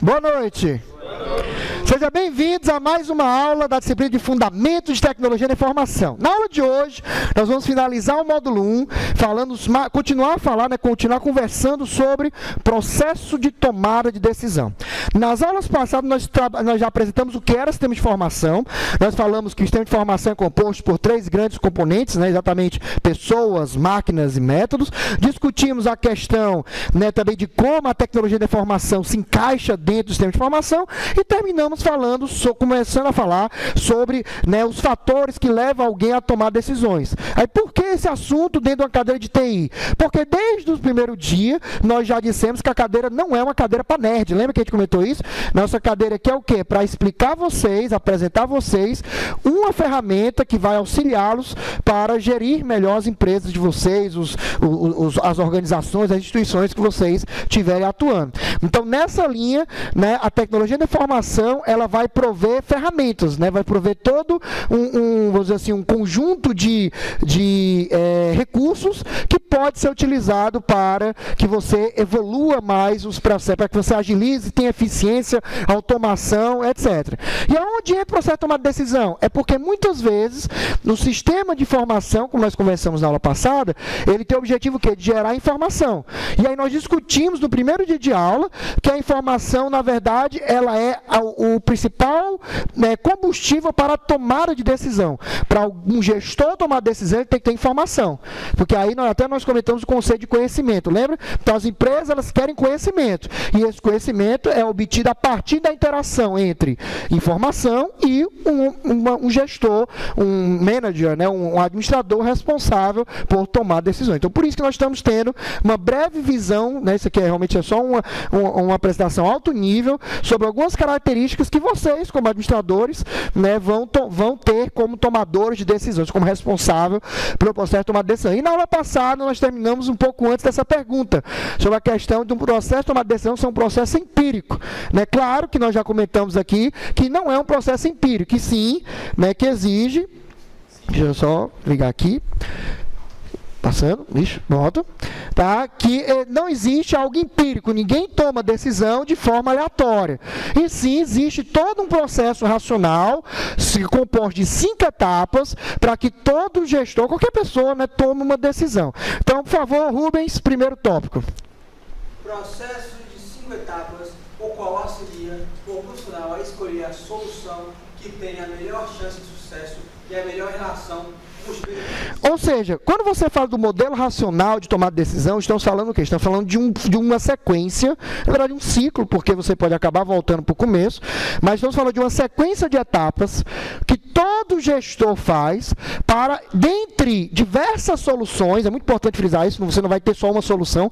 Boa noite. Sejam bem-vindos a mais uma aula da disciplina de Fundamentos de Tecnologia da Informação. Na aula de hoje, nós vamos finalizar o módulo 1, continuar conversando sobre processo de tomada de decisão. Nas aulas passadas, nós já apresentamos o que era sistema de informação. Nós falamos que o sistema de informação é composto por 3 grandes componentes, exatamente pessoas, máquinas e métodos. Discutimos a questão também de como a tecnologia da informação se encaixa dentro do sistema de informação e terminamos começando a falar sobre os fatores que levam alguém a tomar decisões. Aí, por que esse assunto dentro de uma cadeira de TI? Porque desde o primeiro dia nós já dissemos que a cadeira não é uma cadeira para nerd. Lembra que a gente comentou isso? Nossa cadeira aqui é o quê? Para explicar a vocês, apresentar a vocês uma ferramenta que vai auxiliá-los para gerir melhor as empresas de vocês, as organizações, as instituições que vocês estiverem atuando. Então, nessa linha, a tecnologia da informação, ela vai prover ferramentas, vai prover todo vamos dizer assim, um conjunto de recursos que pode ser utilizado para que você evolua mais os processos, para que você agilize, tenha eficiência, automação, etc. E aonde é o processo de tomada de decisão? É porque muitas vezes, no sistema de informação, como nós conversamos na aula passada, ele tem o objetivo o quê? De gerar informação. E aí nós discutimos no primeiro dia de aula que a informação, na verdade, ela é o principal combustível para a tomada de decisão. Para um gestor tomar decisão, ele tem que ter informação. Porque aí nós comentamos o conceito de conhecimento, lembra? Então as empresas, elas querem conhecimento. E esse conhecimento é obtido a partir da interação entre informação e um gestor, um manager, um administrador responsável por tomar decisões. Então, por isso que nós estamos tendo uma breve visão, isso aqui realmente é só uma apresentação alto nível, sobre algumas características que vocês, como administradores, vão ter como tomadores de decisões, como responsável pelo processo de tomada de decisão. E na aula passada, nós terminamos um pouco antes dessa pergunta, sobre a questão de um processo de tomada de decisão ser um processo empírico. Claro que nós já comentamos aqui que não é um processo empírico, que sim, que exige... Deixa eu só ligar aqui. Passando, volta. Tá? Que não existe algo empírico, ninguém toma decisão de forma aleatória. E sim, existe todo um processo racional, se composto de 5 etapas, para que todo gestor, qualquer pessoa, tome uma decisão. Então, por favor, Rubens, primeiro tópico. Processo de 5 etapas, o qual auxilia o profissional a escolher a solução que tem a melhor chance de sucesso e a melhor relação. Ou seja, quando você fala do modelo racional de tomar decisão, estamos falando o quê? Estamos falando de uma sequência, na verdade um ciclo, porque você pode acabar voltando para o começo, mas estamos falando de uma sequência de etapas que todo gestor faz para, dentre diversas soluções, é muito importante frisar isso, você não vai ter só uma solução,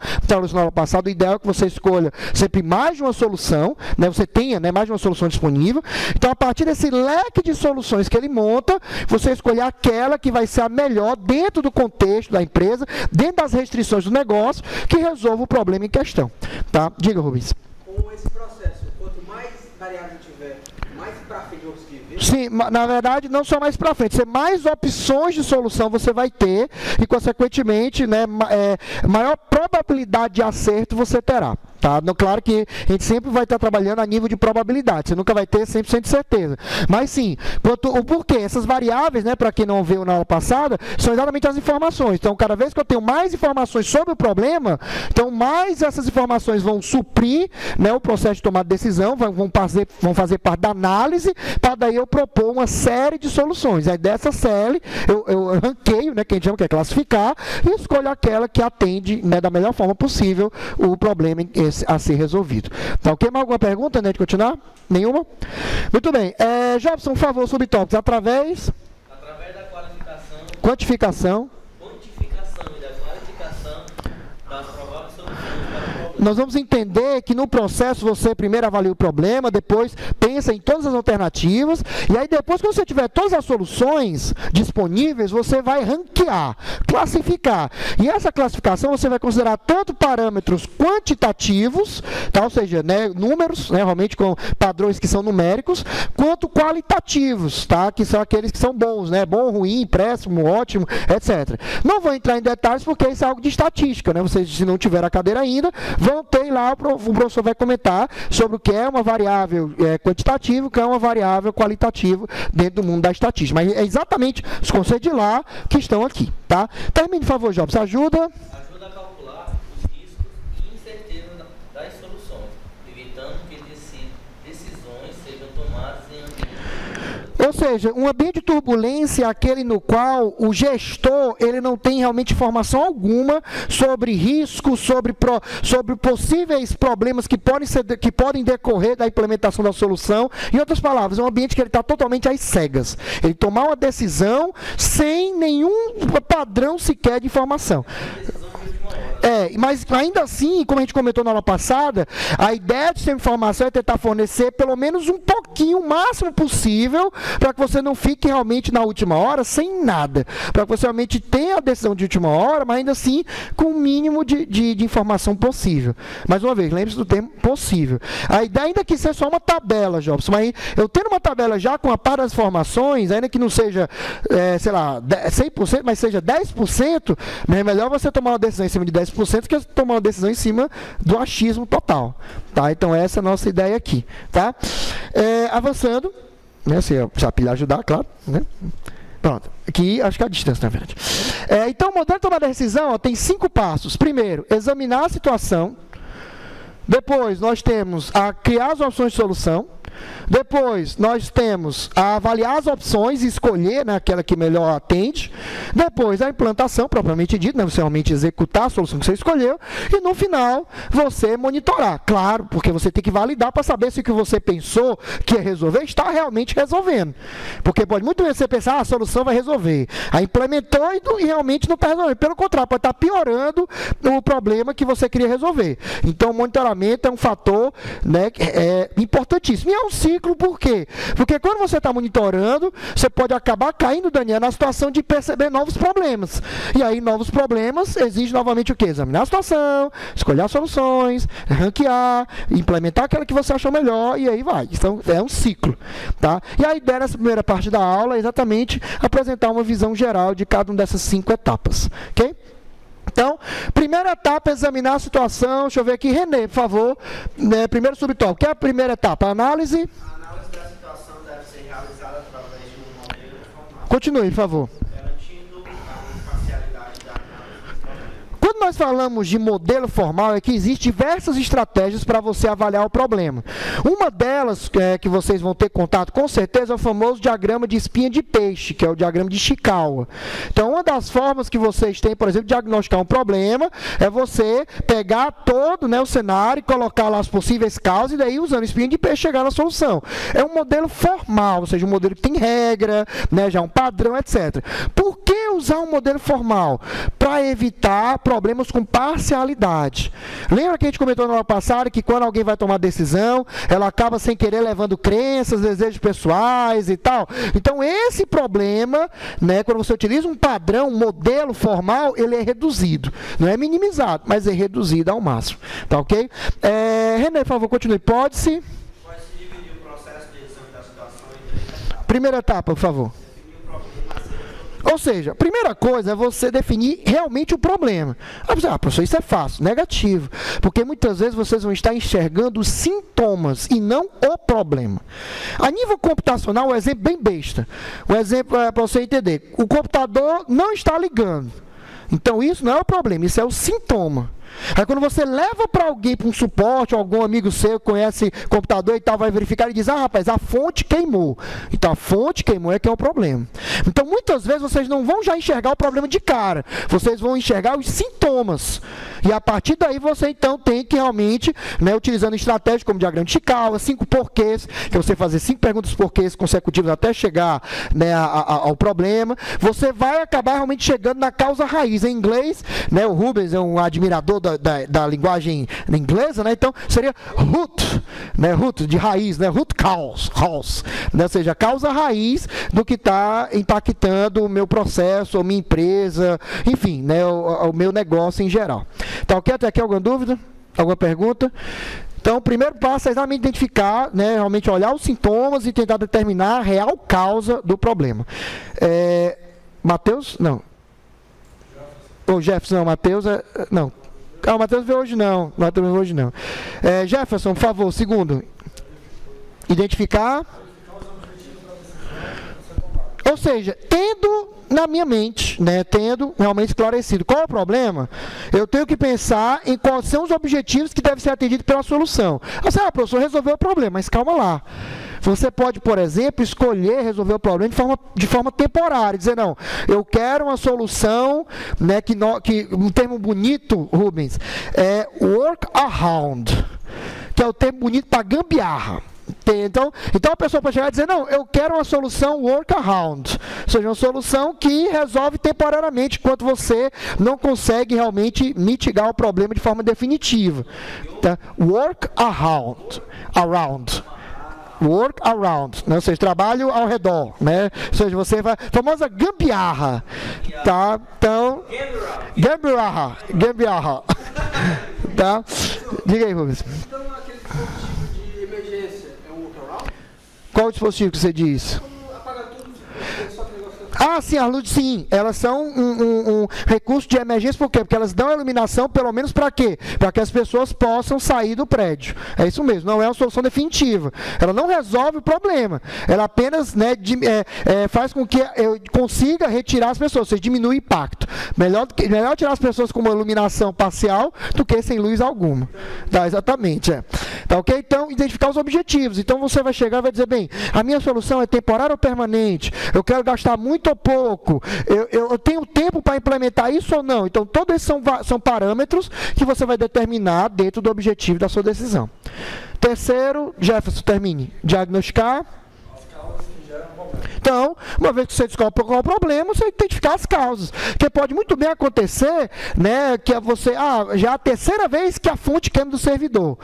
na aula passada, o ideal é que você escolha sempre mais de uma solução, você tenha mais de uma solução disponível. Então, a partir desse leque de soluções que ele monta, você escolher aquela que vai ser a melhor dentro do contexto da empresa, dentro das restrições do negócio, que resolva o problema em questão. Tá? Diga, Rubens. Com esse processo, quanto mais variável tiver, mais para frente eu conseguir ver? Sim, na verdade, não só mais para frente, mais opções de solução você vai ter e, consequentemente, maior probabilidade de acerto você terá. Tá? Claro que a gente sempre vai estar trabalhando a nível de probabilidade, você nunca vai ter 100% de certeza. Mas sim, o porquê? Essas variáveis, para quem não viu na aula passada, são exatamente as informações. Então, cada vez que eu tenho mais informações sobre o problema, então mais essas informações vão suprir o processo de tomada de decisão, vão fazer parte da análise, para daí eu propor uma série de soluções. Aí dessa série, eu ranqueio, que a gente chama que é classificar, e escolho aquela que atende da melhor forma possível o problema a ser resolvido. Tá ok? Mais alguma pergunta, de continuar? Nenhuma? Muito bem. Jobson, por favor, subtópicos. Através da qualificação, quantificação e da qualificação das prováveis soluções para o problema. Nós vamos entender que no processo você primeiro avalia o problema, depois pensa em todas as alternativas, e aí depois que você tiver todas as soluções disponíveis, você vai ranquear, classificar. E essa classificação você vai considerar tanto parâmetros quantitativos, tá? Ou seja, números, realmente com padrões que são numéricos, quanto qualitativos, tá? Que são aqueles que são bons, bom, ruim, péssimo, ótimo, etc. Não vou entrar em detalhes porque isso é algo de estatística, Vocês, se não tiver a cadeira ainda, vão ter lá, o professor vai comentar sobre o que é uma variável quantitativa, o que é uma variável qualitativa dentro do mundo da estatística. Mas é exatamente os conceitos de lá que estão aqui, tá? Termine, por favor, Jobs. Ajuda a calcular os riscos e incertezas das soluções, evitando que decisões sejam tomadas em ambiente. Ou seja, um ambiente de turbulência é aquele no qual o gestor ele não tem realmente informação alguma sobre riscos, sobre possíveis problemas que podem decorrer da implementação da solução. Em outras palavras, é um ambiente que ele está totalmente às cegas. Ele tomar uma decisão sem nenhum padrão sequer de informação. Mas ainda assim, como a gente comentou na aula passada, a ideia de sistema de informação é tentar fornecer pelo menos um pouquinho, o máximo possível, para que você não fique realmente na última hora sem nada. Para que você realmente tenha a decisão de última hora, mas ainda assim com o mínimo de informação possível. Mais uma vez, lembre-se do termo possível. A ideia ainda que seja só uma tabela, Jobson, mas eu tendo uma tabela já com a par das informações, ainda que não seja, sei lá, 100%, mas seja 10%, é melhor você tomar uma decisão em cima de 10% que tomar uma decisão em cima do achismo total. Tá? Então, essa é a nossa ideia aqui. Tá? Avançando, né, se a pilha ajudar, claro. Né? Pronto. Aqui, acho que é a distância, na verdade. Então, o modelo de tomar decisão tem 5 passos. Primeiro, examinar a situação. Depois, nós temos a criar as opções de solução. Depois, nós temos a avaliar as opções e escolher, né, aquela que melhor atende. Depois, a implantação, propriamente dita, né, você realmente executar a solução que você escolheu. E, no final, você monitorar. Claro, porque você tem que validar para saber se o que você pensou que ia resolver está realmente resolvendo. Porque pode muito bem você pensar, a solução vai resolver. Aí implementou e realmente não está resolvendo. Pelo contrário, pode estar piorando o problema que você queria resolver. Então, o monitoramento é um fator, né, importantíssimo. E é um ciclo, por quê? Porque quando você está monitorando, você pode acabar caindo, Daniel, na situação de perceber novos problemas. E aí, novos problemas exigem novamente o quê? Examinar a situação, escolher as soluções, ranquear, implementar aquela que você achou melhor, e aí vai. Então, é um ciclo. Tá? E a ideia nessa primeira parte da aula é exatamente apresentar uma visão geral de cada uma dessas 5 etapas. Ok? Então, primeira etapa é examinar a situação. Deixa eu ver aqui, Renê, por favor. Primeiro subtópico. O que é a primeira etapa? A análise. A análise da situação deve ser realizada através de um modelo formal. Continue, por favor. Garantindo a imparcialidade da análise do problema. Quando nós falamos de modelo formal, é que existem diversas estratégias para você avaliar o problema. Uma delas, que vocês vão ter contato com certeza, é o famoso diagrama de espinha de peixe, que é o diagrama de Ishikawa. Então, uma das formas que vocês têm, por exemplo, de diagnosticar um problema, é você pegar todo, né, o cenário e colocar lá as possíveis causas, e daí, usando espinha de peixe, chegar na solução. É um modelo formal, ou seja, um modelo que tem regra, né, já um padrão, etc. Por que usar um modelo formal? Para evitar problemas com parcialidade. Lembra que a gente comentou na aula passada que quando alguém vai tomar decisão, ela acaba sem querer levando crenças, desejos pessoais e tal? Então, esse problema, né, quando você utiliza um padrão, um modelo formal, ele é reduzido. Não é minimizado, mas é reduzido ao máximo. Tá ok? René, por favor, continue. Pode-se. Pode-se dividir o processo de exame da situação em 3 etapas. Primeira etapa, por favor. Definir o problema a ser. Ou seja, a primeira coisa é você definir realmente o problema. Professor, isso é fácil, negativo. Porque muitas vezes vocês vão estar enxergando os sintomas e não o problema. A nível computacional, um exemplo bem besta. Um exemplo para você entender. O computador não está ligando. Então, isso não é o problema, isso é o sintoma. Aí quando você leva para alguém, para um suporte, ou algum amigo seu que conhece computador e tal, vai verificar e diz, rapaz, a fonte queimou. Então a fonte queimou é que é o problema. Então muitas vezes vocês não vão já enxergar o problema de cara, vocês vão enxergar os sintomas. E a partir daí você então tem que realmente, né, utilizando estratégias como diagrama de Ishikawa, 5 porquês, que é você fazer 5 perguntas porquês consecutivas até chegar, né, ao problema, você vai acabar realmente chegando na causa raiz. Em inglês, né, o Rubens é um admirador da linguagem inglesa, né? Então seria root, né? Root de raiz, né? Root cause, né? Ou seja, causa raiz do que está impactando o meu processo, a minha empresa, enfim, né? O meu negócio em geral. Tá ok? Até aqui alguma dúvida? Alguma pergunta? Então, o primeiro passo é exatamente identificar, né? Realmente olhar os sintomas e tentar determinar a real causa do problema. Matheus? Não. Ou Jefferson, não. Matheus, não. o Matheus veio hoje não. Jefferson, por favor, segundo. Identificar. Ou seja, tendo na minha mente, né, tendo realmente esclarecido qual é o problema, eu tenho que pensar em quais são os objetivos que devem ser atendidos pela solução. Você, professor, resolveu o problema, mas calma lá. Você pode, por exemplo, escolher resolver o problema de forma temporária, dizer, não, eu quero uma solução, né, que um termo bonito, Rubens, é workaround, que é o termo bonito para gambiarra. Então a pessoa pode chegar e dizer, não, eu quero uma solução workaround, ou seja, uma solução que resolve temporariamente, enquanto você não consegue realmente mitigar o problema de forma definitiva. Tá? Workaround. Workaround, né? Ou seja, trabalho ao redor, né? Ou seja, você vai... famosa gambiarra, tá? Então... Gambiarra. Tá? Diga aí, Rubens. Então, aquele dispositivo de emergência é um workaround? Qual o dispositivo que você diz? Apaga tudo, só que negócio... Ah, sim, as luzes, sim. Elas são um recurso de emergência, por quê? Porque elas dão iluminação, pelo menos para quê? Para que as pessoas possam sair do prédio. É isso mesmo, não é uma solução definitiva. Ela não resolve o problema. Ela apenas, né, faz com que eu consiga retirar as pessoas, ou seja, diminui o impacto. Melhor tirar as pessoas com uma iluminação parcial do que sem luz alguma. Tá, exatamente, Tá, ok? Então, identificar os objetivos. Então, você vai chegar e vai dizer, bem, a minha solução é temporária ou permanente? Eu quero gastar muito ou pouco? Eu tenho tempo para implementar isso ou não? Então, todos esses são parâmetros que você vai determinar dentro do objetivo da sua decisão. Terceiro, Jefferson, termine. Diagnosticar. Então, uma vez que você descobre qual é o problema, você tem que identificar as causas. Porque pode muito bem acontecer, né, que você, já é a terceira vez que a fonte queima do servidor.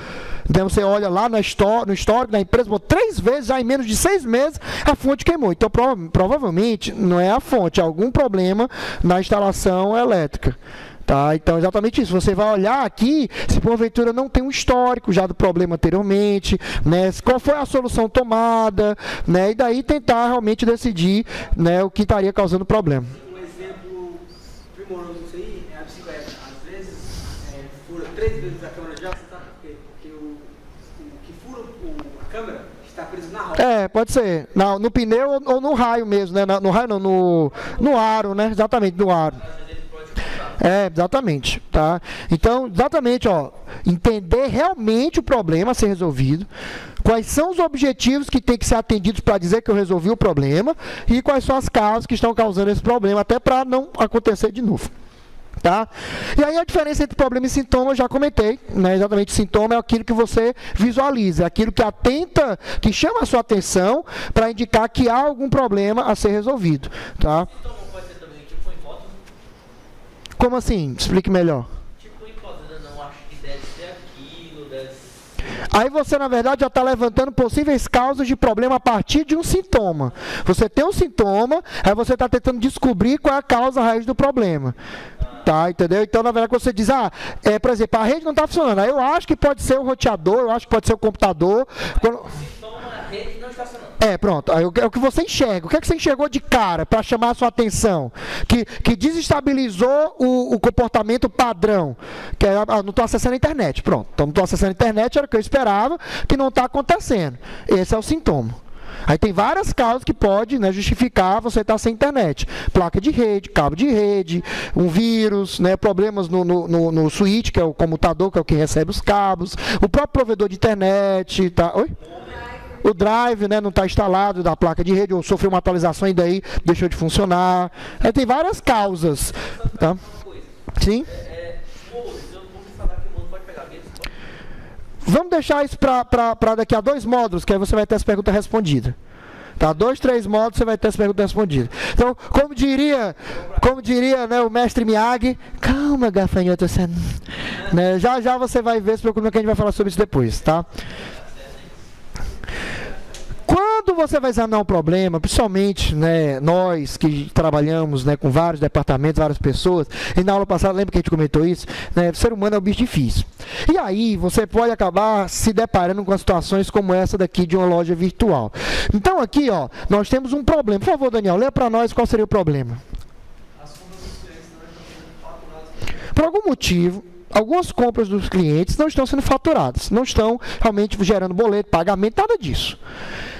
Então, você olha lá no histórico da empresa, 3 vezes, já em menos de 6 meses, a fonte queimou. Então, provavelmente, não é a fonte, é algum problema na instalação elétrica. Tá, então, exatamente isso. Você vai olhar aqui, se porventura não tem um histórico já do problema anteriormente, né, qual foi a solução tomada, né, e daí tentar realmente decidir, né, o que estaria causando o problema. Um exemplo primoroso disso aí é a bicicleta. Às vezes, fura 3 vezes a câmera já, sabe por quê? Porque o que fura a câmera está preso na roda. Pode ser. No pneu ou no raio mesmo, né? No raio não, no aro, né? Exatamente, no aro. Exatamente, tá? Então, exatamente, entender realmente o problema a ser resolvido, quais são os objetivos que tem que ser atendidos para dizer que eu resolvi o problema e quais são as causas que estão causando esse problema, até para não acontecer de novo. Tá? E aí a diferença entre problema e sintoma eu já comentei, né? Exatamente, sintoma é aquilo que você visualiza, é aquilo que atenta, que chama a sua atenção para indicar que há algum problema a ser resolvido, tá? Sintoma pode ser também tipo hipótese? Como assim? Explique melhor. Tipo hipótese, não acho que deve ser aquilo, deve ser... Aí você, na verdade, já está levantando possíveis causas de problema a partir de um sintoma. Você tem um sintoma, aí você está tentando descobrir qual é a causa raiz do problema. Tá, entendeu? Então, na verdade, você diz, por exemplo, a rede não está funcionando. Aí eu acho que pode ser o roteador, eu acho que pode ser o computador. O sintoma, a rede não está funcionando. Pronto. Aí, é o que você enxerga. O que é que você enxergou de cara para chamar a sua atenção? Que desestabilizou o comportamento padrão. Que não estou acessando a internet. Pronto. Então, não estou acessando a internet, era o que eu esperava, que não está acontecendo. Esse é o sintoma. Aí tem várias causas que pode, né, justificar você estar sem internet. Placa de rede, cabo de rede, um vírus, né, problemas no switch, que é o comutador, que é o que recebe os cabos, o próprio provedor de internet, tá? Oi? O drive, né, não está instalado da placa de rede, ou sofreu uma atualização e daí deixou de funcionar. Aí tem várias causas. Tá? Sim? Vamos deixar isso para daqui a 2 módulos, que aí você vai ter as perguntas respondidas. Tá? 2, 3 módulos você vai ter as perguntas respondidas. Então, como diria, né, o mestre Miyagi, calma, gafanhoto, você... né, já você vai ver, se preocupa que a gente vai falar sobre isso depois, tá? Quando você vai examinar um problema, principalmente, né, nós que trabalhamos, né, com vários departamentos, várias pessoas, e na aula passada, lembra que a gente comentou isso? Né, o ser humano é um bicho difícil. E aí, você pode acabar se deparando com situações como essa daqui de uma loja virtual. Então, aqui, nós temos um problema. Por favor, Daniel, lê para nós qual seria o problema. As contas dos clientes não estão sendo faturadas. Por algum motivo, algumas compras dos clientes não estão sendo faturadas, não estão realmente gerando boleto, pagamento, nada disso.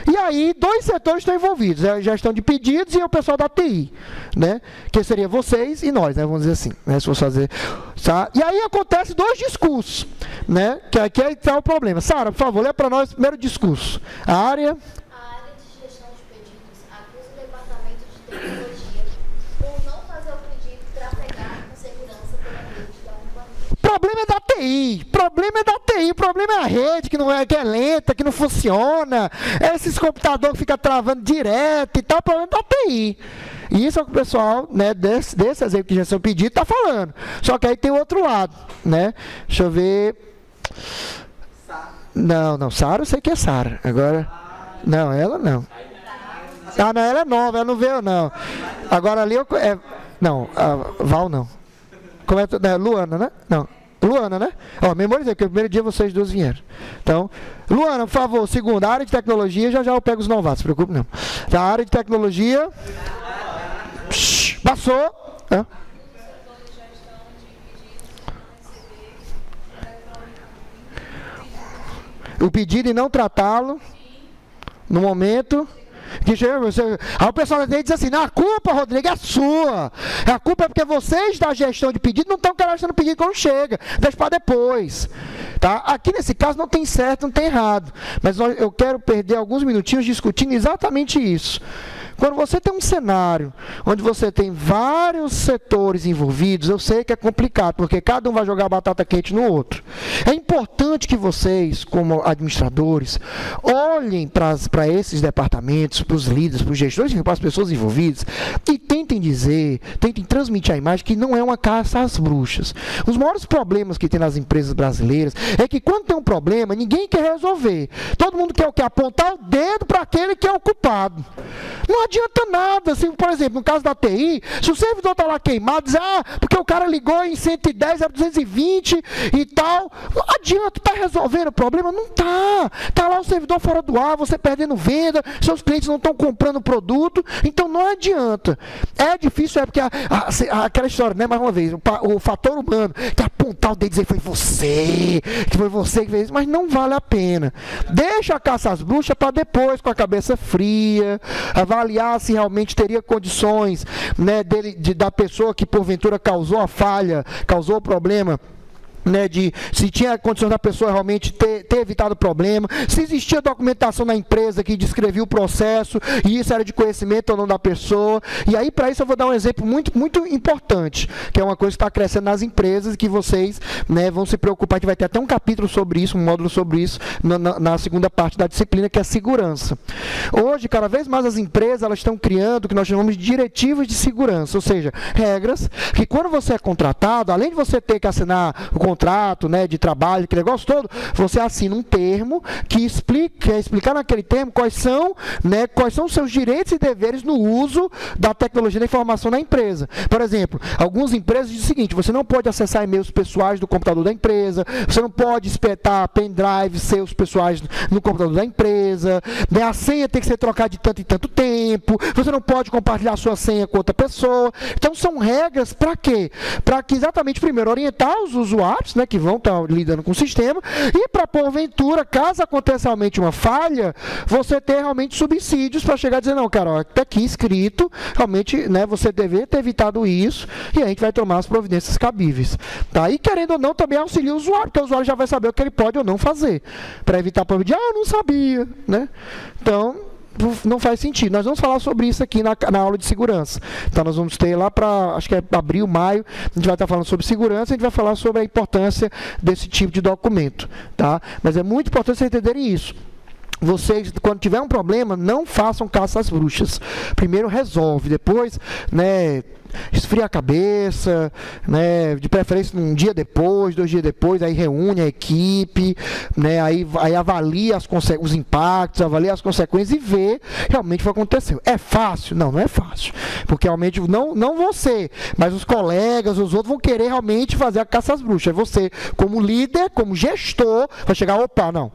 E aí, 2 setores estão envolvidos, a gestão de pedidos e o pessoal da TI, né? Que seria vocês e nós, né? Vamos dizer assim, né? Se fosse fazer, tá? E aí acontece 2 discursos, né? Que aqui está o problema. Sara, por favor, lê para nós o primeiro discurso. A área de gestão de pedidos acusa o departamento de tecnologia por não fazer o pedido trafegar com segurança pela rede da companhia. O problema é da TI, o problema é a rede que é lenta, que não funciona, esses computadores que ficam travando direto e tal, o problema é da TI. E isso é o que o pessoal, né, desse exemplo que já são pedido está falando. Só que aí tem o outro lado, né? Deixa eu ver. Não, Sara eu sei que é Sara. Agora, não, ela não. Ah, não, ela é nova, ela não veio não. Agora ali eu... não, a Val não. Como é, Luana, né? Não. Luana, né? Ó, memorizei, porque o primeiro dia vocês duas vieram. Então, Luana, por favor, segunda, área de tecnologia, já eu pego os novatos, não se preocupe não. Da área de tecnologia. Passou. É. O pedido e não tratá-lo no momento que chega você. Aí o pessoal diz assim: não, a culpa, Rodrigo, é sua. A culpa é porque vocês da gestão de pedido não estão cadastrando o pedido quando chega. Deixa para depois. Tá? Aqui nesse caso não tem certo, não tem errado. Mas eu quero perder alguns minutinhos discutindo exatamente isso. Quando você tem um cenário onde você tem vários setores envolvidos, eu sei que é complicado, porque cada um vai jogar batata quente no outro. É importante que vocês, como administradores, olhem para esses departamentos, para os líderes, para os gestores, para as pessoas envolvidas, e tentem transmitir a imagem que não é uma caça às bruxas. Os maiores problemas que tem nas empresas brasileiras é que quando tem um problema, ninguém quer resolver. Todo mundo quer o quê? Apontar o dedo para aquele que é o culpado. Não adianta nada, assim, por exemplo, no caso da TI, se o servidor está lá queimado, diz, porque o cara ligou em 110, era 220 e tal, não adianta, está resolvendo o problema? Não está. Está lá o servidor fora do ar, você perdendo venda, seus clientes não estão comprando o produto, então não adianta. É difícil, porque aquela história, né, mais uma vez, o fator humano, que apontar o dedo e dizer, foi você que fez isso, mas não vale a pena. Deixa a caça às bruxas para depois, com a cabeça fria, avaliar se realmente teria condições, né, da pessoa que porventura causou a falha, causou o problema, né, se tinha condições da pessoa realmente ter evitado o problema, se existia documentação na empresa que descrevia o processo, e isso era de conhecimento ou não da pessoa. E aí, para isso, eu vou dar um exemplo muito, muito importante, que é uma coisa que está crescendo nas empresas, que vocês, né, vão se preocupar, que vai ter até um capítulo sobre isso, um módulo sobre isso, na segunda parte da disciplina, que é a segurança. Hoje, cada vez mais as empresas elas estão criando o que nós chamamos de diretivas de segurança, ou seja, regras que quando você é contratado, além de você ter que assinar o contrato, né, de trabalho, que negócio todo, você assina um termo que explicar naquele termo quais são os seus direitos e deveres no uso da tecnologia da informação na empresa. Por exemplo, algumas empresas dizem o seguinte: você não pode acessar e-mails pessoais do computador da empresa, você não pode espetar pendrive seus pessoais no computador da empresa, né, a senha tem que ser trocada de tanto em tanto tempo, você não pode compartilhar a sua senha com outra pessoa. Então são regras para quê? Para que exatamente, primeiro, orientar os usuários, né, que vão estar lidando com o sistema, e para, porventura, caso aconteça realmente uma falha, você ter realmente subsídios para chegar a dizer, não, cara, está aqui escrito, realmente, né, você deveria ter evitado isso, e a gente vai tomar as providências cabíveis. Tá? E, querendo ou não, também auxilia o usuário, porque o usuário já vai saber o que ele pode ou não fazer, para evitar a problema de, eu não sabia, né? Então, não faz sentido. Nós vamos falar sobre isso aqui na aula de segurança. Então, nós vamos ter lá para, acho que é abril, maio, a gente vai estar falando sobre segurança, a gente vai falar sobre a importância desse tipo de documento. Tá? Mas é muito importante vocês entenderem isso. Vocês, quando tiver um problema, não façam caça às bruxas. Primeiro resolve, depois, né, esfria a cabeça, né, de preferência um dia depois, 2 dias depois, aí reúne a equipe, né, aí avalia os impactos, avalia as consequências e vê realmente o que aconteceu. É fácil? Não, não é fácil. Porque realmente não você, mas os colegas, os outros vão querer realmente fazer a caça às bruxas. É você, como líder, como gestor, vai chegar, opa, não.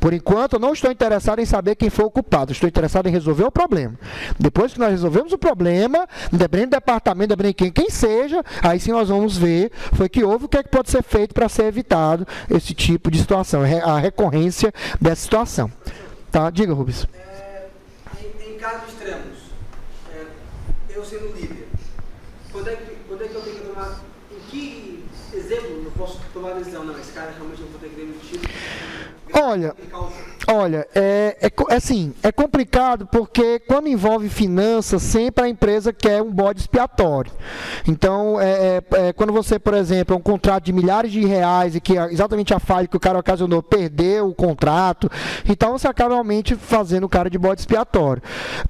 Por enquanto, eu não estou interessado em saber quem foi o culpado, estou interessado em resolver o problema. Depois que nós resolvemos o problema, independente do departamento, independente de quem seja, aí sim nós vamos ver foi que houve, o que é que pode ser feito para ser evitado esse tipo de situação, a recorrência dessa situação. Tá? Diga, Rubens. Em casos extremos, eu sendo líder, quando é que eu tenho que tomar, em que exemplo eu posso tomar a decisão? Não, esse cara realmente eu vou ter que demitir. Olha, assim, é complicado porque quando envolve finanças, sempre a empresa quer um bode expiatório. Então, quando você, por exemplo, é um contrato de milhares de reais e que exatamente a falha que o cara ocasionou perdeu o contrato, então você acaba realmente fazendo o cara de bode expiatório.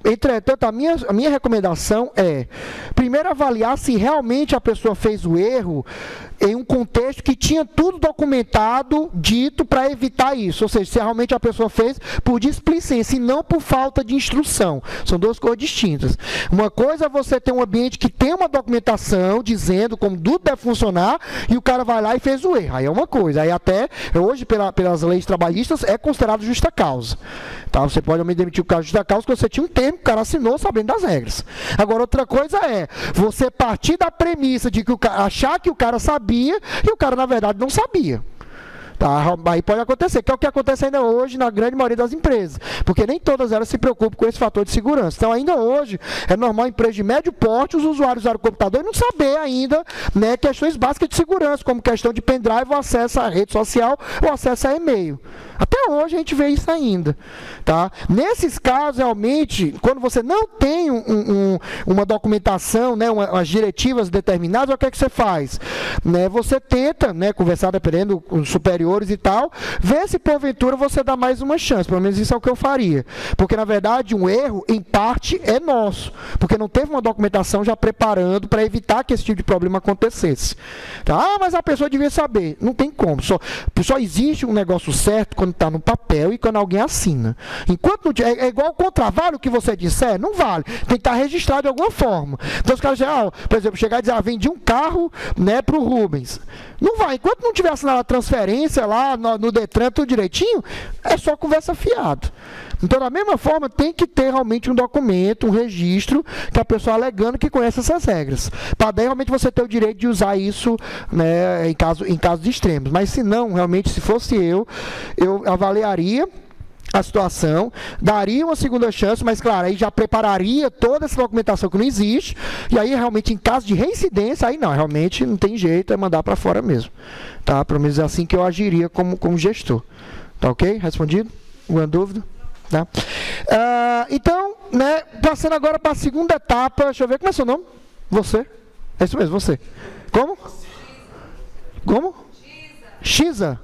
Entretanto, a minha recomendação é, primeiro avaliar se realmente a pessoa fez o erro em um contexto que tinha tudo documentado, dito, para evitar isso. Ou seja, se realmente a pessoa fez por displicência e não por falta de instrução. São duas coisas distintas. Uma coisa é você ter um ambiente que tem uma documentação dizendo como tudo deve funcionar e o cara vai lá e fez o erro. Aí é uma coisa. Aí até, hoje, pelas leis trabalhistas, é considerado justa causa. Tá? Você pode realmente demitir o cara de justa causa porque você tinha um termo que o cara assinou sabendo das regras. Agora, outra coisa é você partir da premissa de que achar que o cara sabia e o cara, na verdade, não sabia. Tá? Aí pode acontecer, que é o que acontece ainda hoje na grande maioria das empresas, porque nem todas elas se preocupam com esse fator de segurança. Então, ainda hoje, é normal empresa de médio porte, os usuários usarem o computador e não saber ainda, né, questões básicas de segurança, como questão de pendrive, o acesso à rede social, o acesso a e-mail. Até hoje a gente vê isso ainda. Tá? Nesses casos, realmente, quando você não tem uma documentação, né, umas diretivas determinadas, o que é que você faz? Né, você tenta, né, conversar, dependendo com os superiores e tal, ver se porventura você dá mais uma chance. Pelo menos isso é o que eu faria. Porque, na verdade, um erro, em parte, é nosso. Porque não teve uma documentação já preparando para evitar que esse tipo de problema acontecesse. Tá? Ah, mas a pessoa devia saber. Não tem como. Só existe um negócio certo quando está no papel e quando alguém assina. Enquanto não, é igual o contrato. Vale o que você disser? Não vale. Tem que estar registrado de alguma forma. Então, os caras dizem, por exemplo, chegar e dizer, vendi um carro, né, para o Rubens. Não vai. Enquanto não tiver assinado a transferência lá no Detran, tudo direitinho, é só conversa fiado. Então, da mesma forma, tem que ter realmente um documento, um registro, que a pessoa alegando que conhece essas regras. Para daí realmente você ter o direito de usar isso, né, em casos extremos. Mas se não, realmente, se fosse eu avaliaria a situação, daria uma segunda chance, mas claro, aí já prepararia toda essa documentação que não existe, e aí realmente em caso de reincidência, aí não, realmente não tem jeito, é mandar para fora mesmo. Tá? Pelo menos é assim que eu agiria como gestor. Tá ok? Respondido? Alguma dúvida? Tá? Então, né, passando agora para a segunda etapa, deixa eu ver, como é seu nome? Você? É isso mesmo, você. Como? Como? Giza.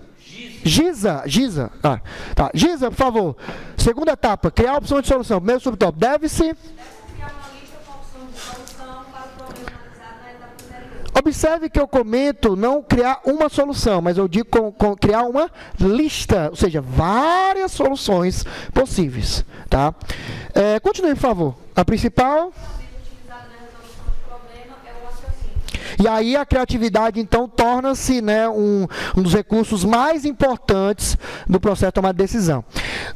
Giza. Ah, tá. Giza, por favor. Segunda etapa, criar opção de solução. Primeiro subtópico. Deve-se criar uma lista com opções de solução para o problema analisado na etapa anterior. Observe que eu comento não criar uma solução, mas eu digo criar uma lista, ou seja, várias soluções possíveis. Tá? Continue, por favor. A principal... E aí a criatividade, então, torna-se, né, um dos recursos mais importantes do processo de tomada de decisão.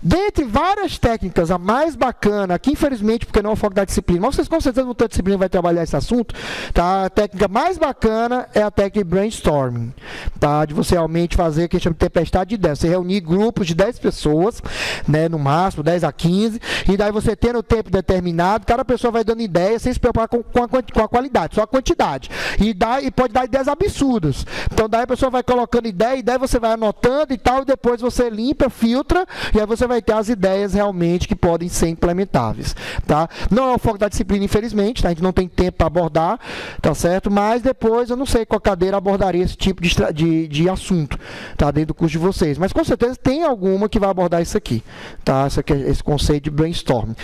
Dentre várias técnicas, a mais bacana, aqui infelizmente, porque não é o foco da disciplina, mas vocês com certeza vão ter disciplina vai trabalhar esse assunto, tá? A técnica mais bacana é a técnica de brainstorming, tá? De você realmente fazer o que a gente chama de tempestade de ideias. Você reunir grupos de 10 pessoas, né, no máximo, 10 a 15, e daí você tendo o tempo determinado, cada pessoa vai dando ideias sem se preocupar com a qualidade, só a quantidade. E pode dar ideias absurdas. Então, daí a pessoa vai colocando ideia você vai anotando e tal, e depois você limpa, filtra, e aí você vai ter as ideias realmente que podem ser implementáveis. Tá? Não é o foco da disciplina, infelizmente, tá? A gente não tem tempo para abordar, tá certo? Mas depois, eu não sei qual cadeira abordaria esse tipo de assunto, tá? Dentro do curso de vocês. Mas, com certeza, tem alguma que vai abordar isso aqui, tá? Esse conceito de brainstorming.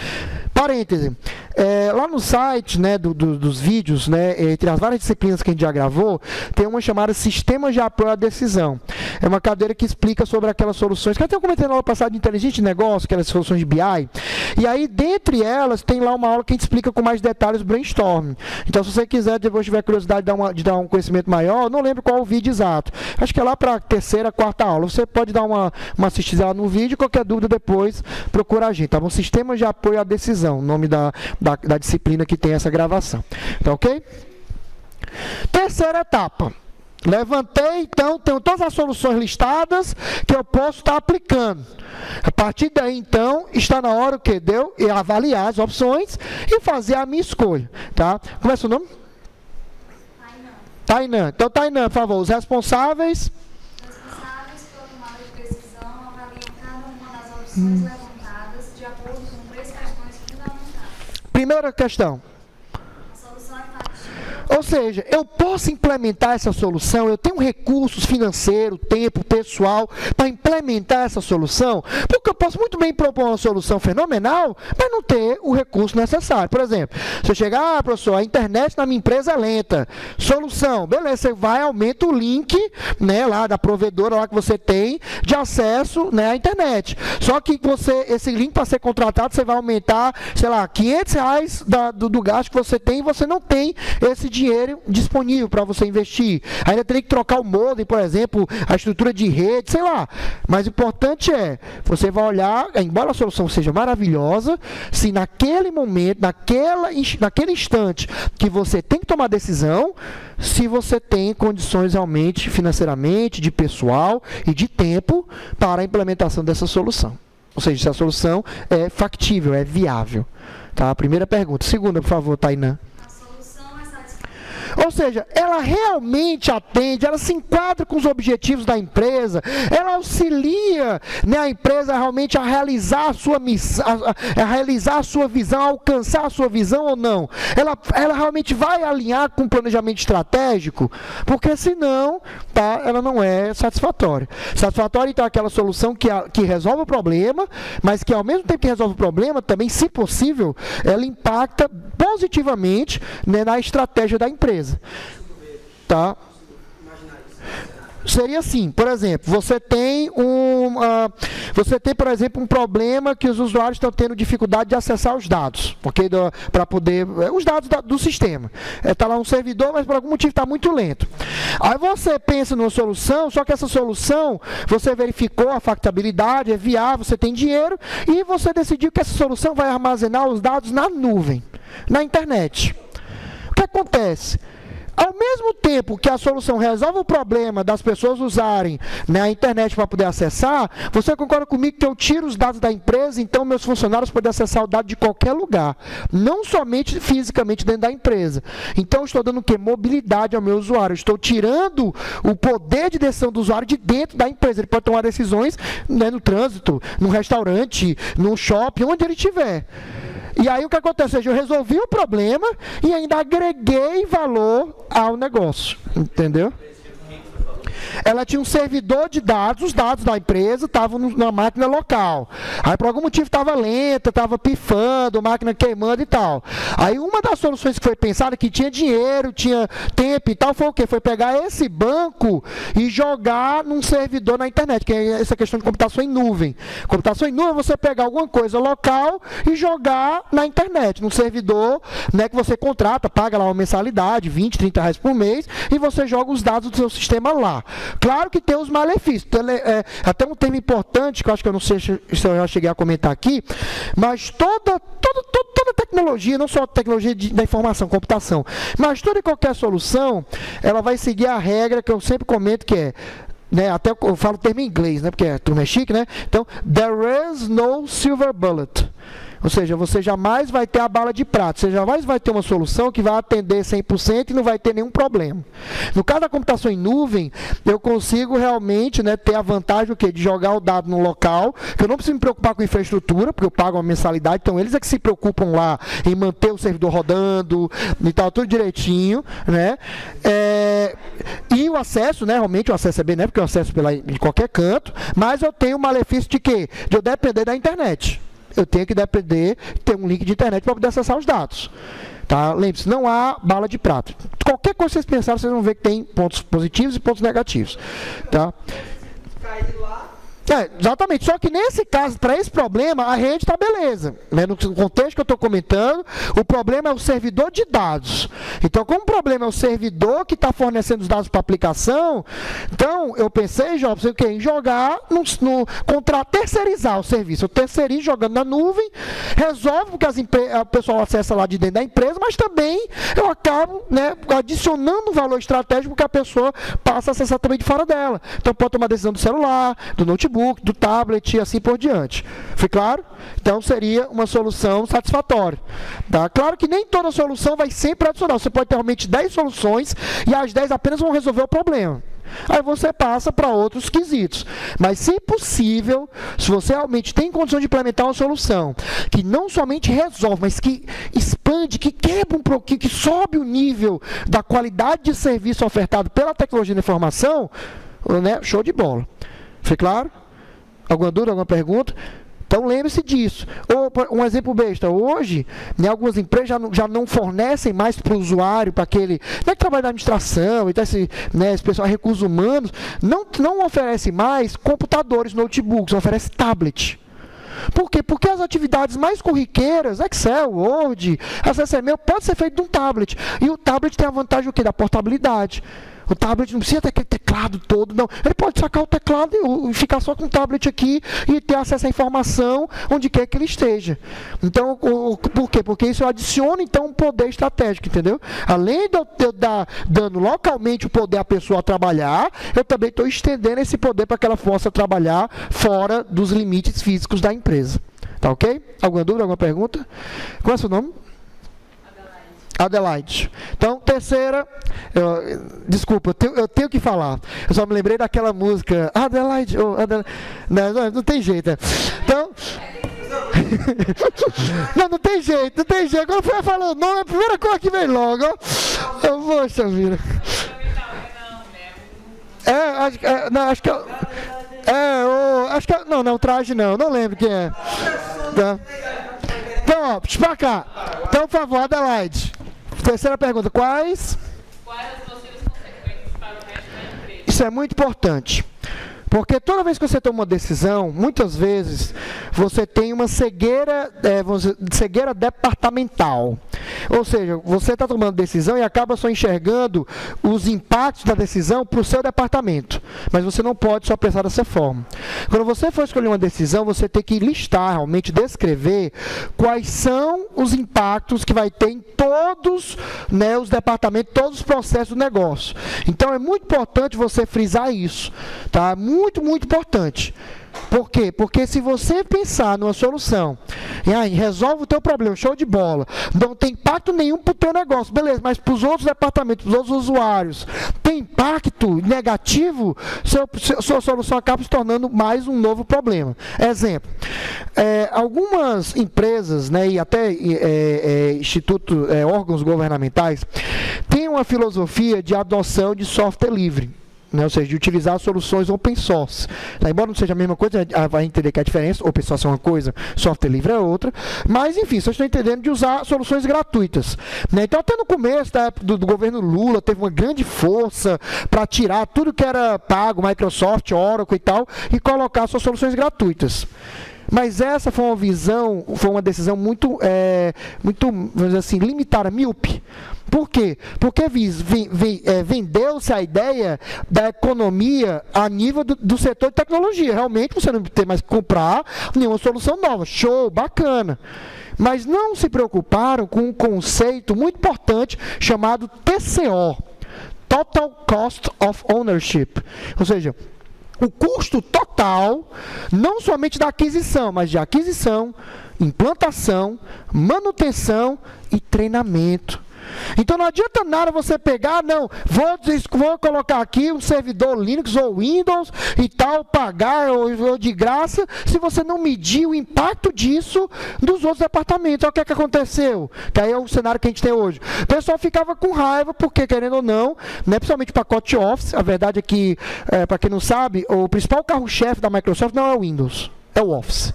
Parêntese. lá no site, né, dos vídeos, né, entre as várias disciplinas que a gente já gravou, tem uma chamada Sistemas de Apoio à Decisão. É uma cadeira que explica sobre aquelas soluções, que até eu comentei na aula passada de inteligência de negócio, aquelas soluções de BI, e aí, dentre elas, tem lá uma aula que a gente explica com mais detalhes o brainstorming. Então, se você quiser, depois tiver curiosidade de dar um conhecimento maior, não lembro qual o vídeo exato. Acho que é lá para a terceira, quarta aula. Você pode dar uma assistida lá no vídeo, qualquer dúvida depois procura a gente, tá bom? Sistemas de Apoio à Decisão, o nome da disciplina que tem essa gravação. Tá ok? Terceira etapa. Levantei, então, tenho todas as soluções listadas que eu posso estar aplicando. A partir daí, então, está na hora que deu e avaliar as opções e fazer a minha escolha, tá? Como é seu nome? Tainã. Então, Tainã, por favor, os responsáveis Pela tomada de decisão avaliam cada uma das opções levantadas de acordo com 3 questões fundamentais. Primeira questão. A solução é factível. Ou seja, eu posso implementar essa solução, eu tenho recursos financeiros, tempo, pessoal, para implementar essa solução, porque eu posso muito bem propor uma solução fenomenal, mas não ter o recurso necessário. Por exemplo, se eu chegar, professor, a internet na minha empresa é lenta, solução, beleza, você vai, aumenta o link, né, lá da provedora lá que você tem, de acesso, né, à internet. Só que esse link para ser contratado, você vai aumentar, sei lá, R$500 do gasto que você tem, e você não tem esse dinheiro disponível para você investir. Ainda teria que trocar o modem, por exemplo, a estrutura de rede, sei lá. Mas o importante é, você vai olhar, embora a solução seja maravilhosa, se naquele momento, naquele instante que você tem que tomar decisão, se você tem condições realmente financeiramente, de pessoal e de tempo para a implementação dessa solução. Ou seja, se a solução é factível, é viável. Tá? Primeira pergunta. Segunda, por favor, Tainã. Ou seja, ela realmente atende, ela se enquadra com os objetivos da empresa, ela auxilia, né, a empresa realmente a realizar a sua missão, a realizar a sua visão, a alcançar a sua visão ou não? Ela realmente vai alinhar com o planejamento estratégico? Porque senão, tá, ela não é satisfatória. Satisfatória, então, é aquela solução que resolve o problema, mas que ao mesmo tempo que resolve o problema, também, se possível, ela impacta positivamente, né, na estratégia da empresa. Tá? Seria assim, por exemplo, você tem, por exemplo, um problema que os usuários estão tendo dificuldade de acessar os dados, ok? Para poder, os dados do sistema. Está lá um servidor, mas por algum motivo está muito lento. Aí você pensa numa solução, só que essa solução, você verificou a factibilidade, é viável, você tem dinheiro, e você decidiu que essa solução vai armazenar os dados na nuvem, na internet. O que acontece? Ao mesmo tempo que a solução resolve o problema das pessoas usarem, né, a internet para poder acessar, você concorda comigo que eu tiro os dados da empresa, então meus funcionários podem acessar o dado de qualquer lugar, não somente fisicamente dentro da empresa. Então eu estou dando o quê? Mobilidade ao meu usuário. Eu estou tirando o poder de decisão do usuário de dentro da empresa. Ele pode tomar decisões, né, no trânsito, no restaurante, no shopping, onde ele estiver. E aí o que acontece? Ou seja, eu resolvi o problema e ainda agreguei valor ao negócio, entendeu? Ela tinha um servidor de dados, os dados da empresa estavam na máquina local. Aí por algum motivo estava lenta, estava pifando, máquina queimando e tal. Aí uma das soluções que foi pensada, que tinha dinheiro, tinha tempo e tal, foi o quê? Foi pegar esse banco e jogar num servidor na internet, que é essa questão de computação em nuvem. Computação em nuvem é você pegar alguma coisa local e jogar na internet, num servidor, né, que você contrata, paga lá uma mensalidade, 20, 30 reais por mês, e você joga os dados do seu sistema lá. Claro que tem os malefícios. Até um termo importante, que eu acho que eu não sei se eu já cheguei a comentar aqui, mas toda tecnologia, não só a tecnologia da informação, computação, mas toda e qualquer solução, ela vai seguir a regra que eu sempre comento, que é, né, até eu falo o termo em inglês, né, porque a turma é chique, né? Então, there is no silver bullet. Ou seja, você jamais vai ter a bala de prata, você jamais vai ter uma solução que vai atender 100% e não vai ter nenhum problema. No caso da computação em nuvem, eu consigo realmente, né, ter a vantagem de jogar o dado no local, que eu não preciso me preocupar com infraestrutura, porque eu pago uma mensalidade, então eles é que se preocupam lá em manter o servidor rodando e tal, tudo direitinho, né? E o acesso, né, realmente o acesso é bem, né, porque eu acesso de qualquer canto, mas eu tenho o malefício de quê? De eu depender da internet. eu tenho que depender de ter um link de internet para poder acessar os dados. Tá? Lembre-se, não há bala de prata. Qualquer coisa que vocês pensarem, vocês vão ver que tem pontos positivos e pontos negativos. Tá? Cair lá. Exatamente, só que nesse caso, para esse problema, a rede está beleza. Né? No contexto que eu estou comentando, o problema é o servidor de dados. Então, como o problema é o servidor que está fornecendo os dados para a aplicação, então eu pensei, Jobs, em jogar, terceirizar o serviço. Eu terceirizo jogando na nuvem, resolve porque o pessoal acessa lá de dentro da empresa, mas também eu acabo, né, adicionando um valor estratégico que a pessoa passa a acessar também de fora dela. Então, pode tomar decisão do celular, do notebook, do tablet e assim por diante. Foi claro? Então seria uma solução satisfatória. Tá? Claro que nem toda solução vai sempre adicionar. Você pode ter realmente 10 soluções e as 10 apenas vão resolver o problema. Aí você passa para outros quesitos. Mas, se possível, se você realmente tem condição de implementar uma solução que não somente resolve, mas que expande, que quebra um pouquinho, que sobe o nível da qualidade de serviço ofertado pela tecnologia da informação, né? Show de bola. Foi claro? Alguma dúvida, alguma pergunta? Então lembre-se disso. Ou, um exemplo besta, hoje, né, algumas empresas já não fornecem mais para o usuário, para aquele que trabalha na administração, então esse pessoal de recursos humanos, não oferece mais computadores, notebooks, oferece tablet. Por quê? Porque as atividades mais corriqueiras, Excel, Word, acesso a e-mail, pode ser feito de um tablet. E o tablet tem a vantagem o quê? Da portabilidade. O tablet não precisa ter aquele teclado todo, não. Ele pode sacar o teclado e ficar só com o tablet aqui e ter acesso à informação onde quer que ele esteja. Então, por quê? Porque isso adiciona, então, um poder estratégico, entendeu? Além de eu dar dando localmente o poder à pessoa a trabalhar, eu também estou estendendo esse poder para que ela possa trabalhar fora dos limites físicos da empresa. Tá ok? Alguma dúvida, alguma pergunta? Qual é o seu nome? Adelaide. Então, terceira, desculpa, eu tenho que falar. Eu só me lembrei daquela música, Adelaide, Adelaide. Não tem jeito. Então, não tem jeito. Quando você falou o nome, a primeira coisa que vem logo, ó. Poxa vida. Não, traje não lembro quem é. Tá. Então, ó, pra cá. Então, por favor, Adelaide. Terceira pergunta, quais as possíveis consequências para o resto da empresa? Isso é muito importante. Porque toda vez que você toma uma decisão, muitas vezes você tem uma cegueira departamental. Ou seja, você está tomando decisão e acaba só enxergando os impactos da decisão para o seu departamento. Mas você não pode só pensar dessa forma. Quando você for escolher uma decisão, você tem que listar, realmente descrever quais são os impactos que vai ter em todos, né, os departamentos, todos os processos do negócio. Então é muito importante você frisar isso. Tá? Muito, muito importante. Por quê? Porque se você pensar numa solução e aí resolve o teu problema, show de bola, não tem impacto nenhum para o teu negócio, beleza, mas para os outros departamentos, para os outros usuários, tem impacto negativo, sua solução acaba se tornando mais um novo problema. Exemplo, algumas empresas, né, e até órgãos governamentais, têm uma filosofia de adoção de software livre. Né, ou seja, de utilizar soluções open source. Embora não seja a mesma coisa, vai entender que a diferença, open source é uma coisa, software livre é outra, mas enfim, vocês estão entendendo de usar soluções gratuitas. Né? Então, até no começo da época do governo Lula, teve uma grande força para tirar tudo que era pago, Microsoft, Oracle e tal, e colocar suas soluções gratuitas. Mas essa foi uma decisão muito, vamos dizer assim, limitada, míope. Por quê? Porque vendeu-se a ideia da economia a nível do setor de tecnologia. Realmente você não tem mais que comprar nenhuma solução nova. Show, bacana. Mas não se preocuparam com um conceito muito importante chamado TCO, Total Cost of Ownership. Ou seja, o custo total, não somente da aquisição, mas de aquisição, implantação, manutenção e treinamento. Então não adianta nada você pegar, vou colocar aqui um servidor Linux ou Windows e tal, pagar ou de graça, se você não medir o impacto disso dos outros departamentos. Olha o que aconteceu, que aí é o cenário que a gente tem hoje. O pessoal ficava com raiva, porque querendo ou não, né, principalmente o pacote Office, a verdade é que, para quem não sabe, o principal carro-chefe da Microsoft não é o Windows. É o Office.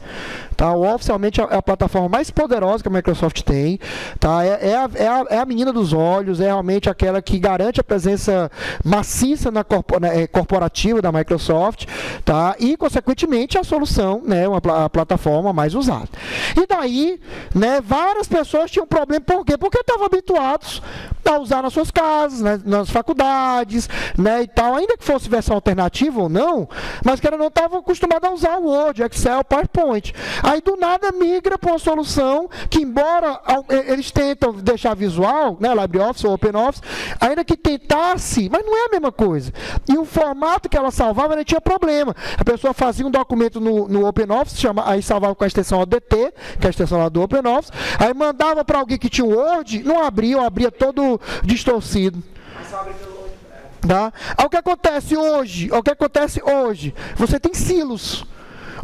Tá? O Office realmente é a plataforma mais poderosa que a Microsoft tem. Tá? É a menina dos olhos, é realmente aquela que garante a presença maciça na corporativa da Microsoft, tá? E, consequentemente, a solução, né, a plataforma mais usada. E daí, né, várias pessoas tinham problema. Por quê? Porque estavam habituados a usar nas suas casas, né, nas faculdades, né, e tal, ainda que fosse versão alternativa ou não, mas que não estavam acostumados a usar o Word, Excel, PowerPoint. Aí, do nada, migra para uma solução que, embora eles tentam deixar visual, né, LibreOffice ou OpenOffice, ainda que tentasse, mas não é a mesma coisa. E o formato que ela salvava, não tinha problema. A pessoa fazia um documento no OpenOffice, aí salvava com a extensão ODT, que é a extensão lá do OpenOffice, aí mandava para alguém que tinha um Word, não abria, ou abria todo distorcido. Mas só abre pelo Word. Tá? O que acontece hoje? Você tem silos.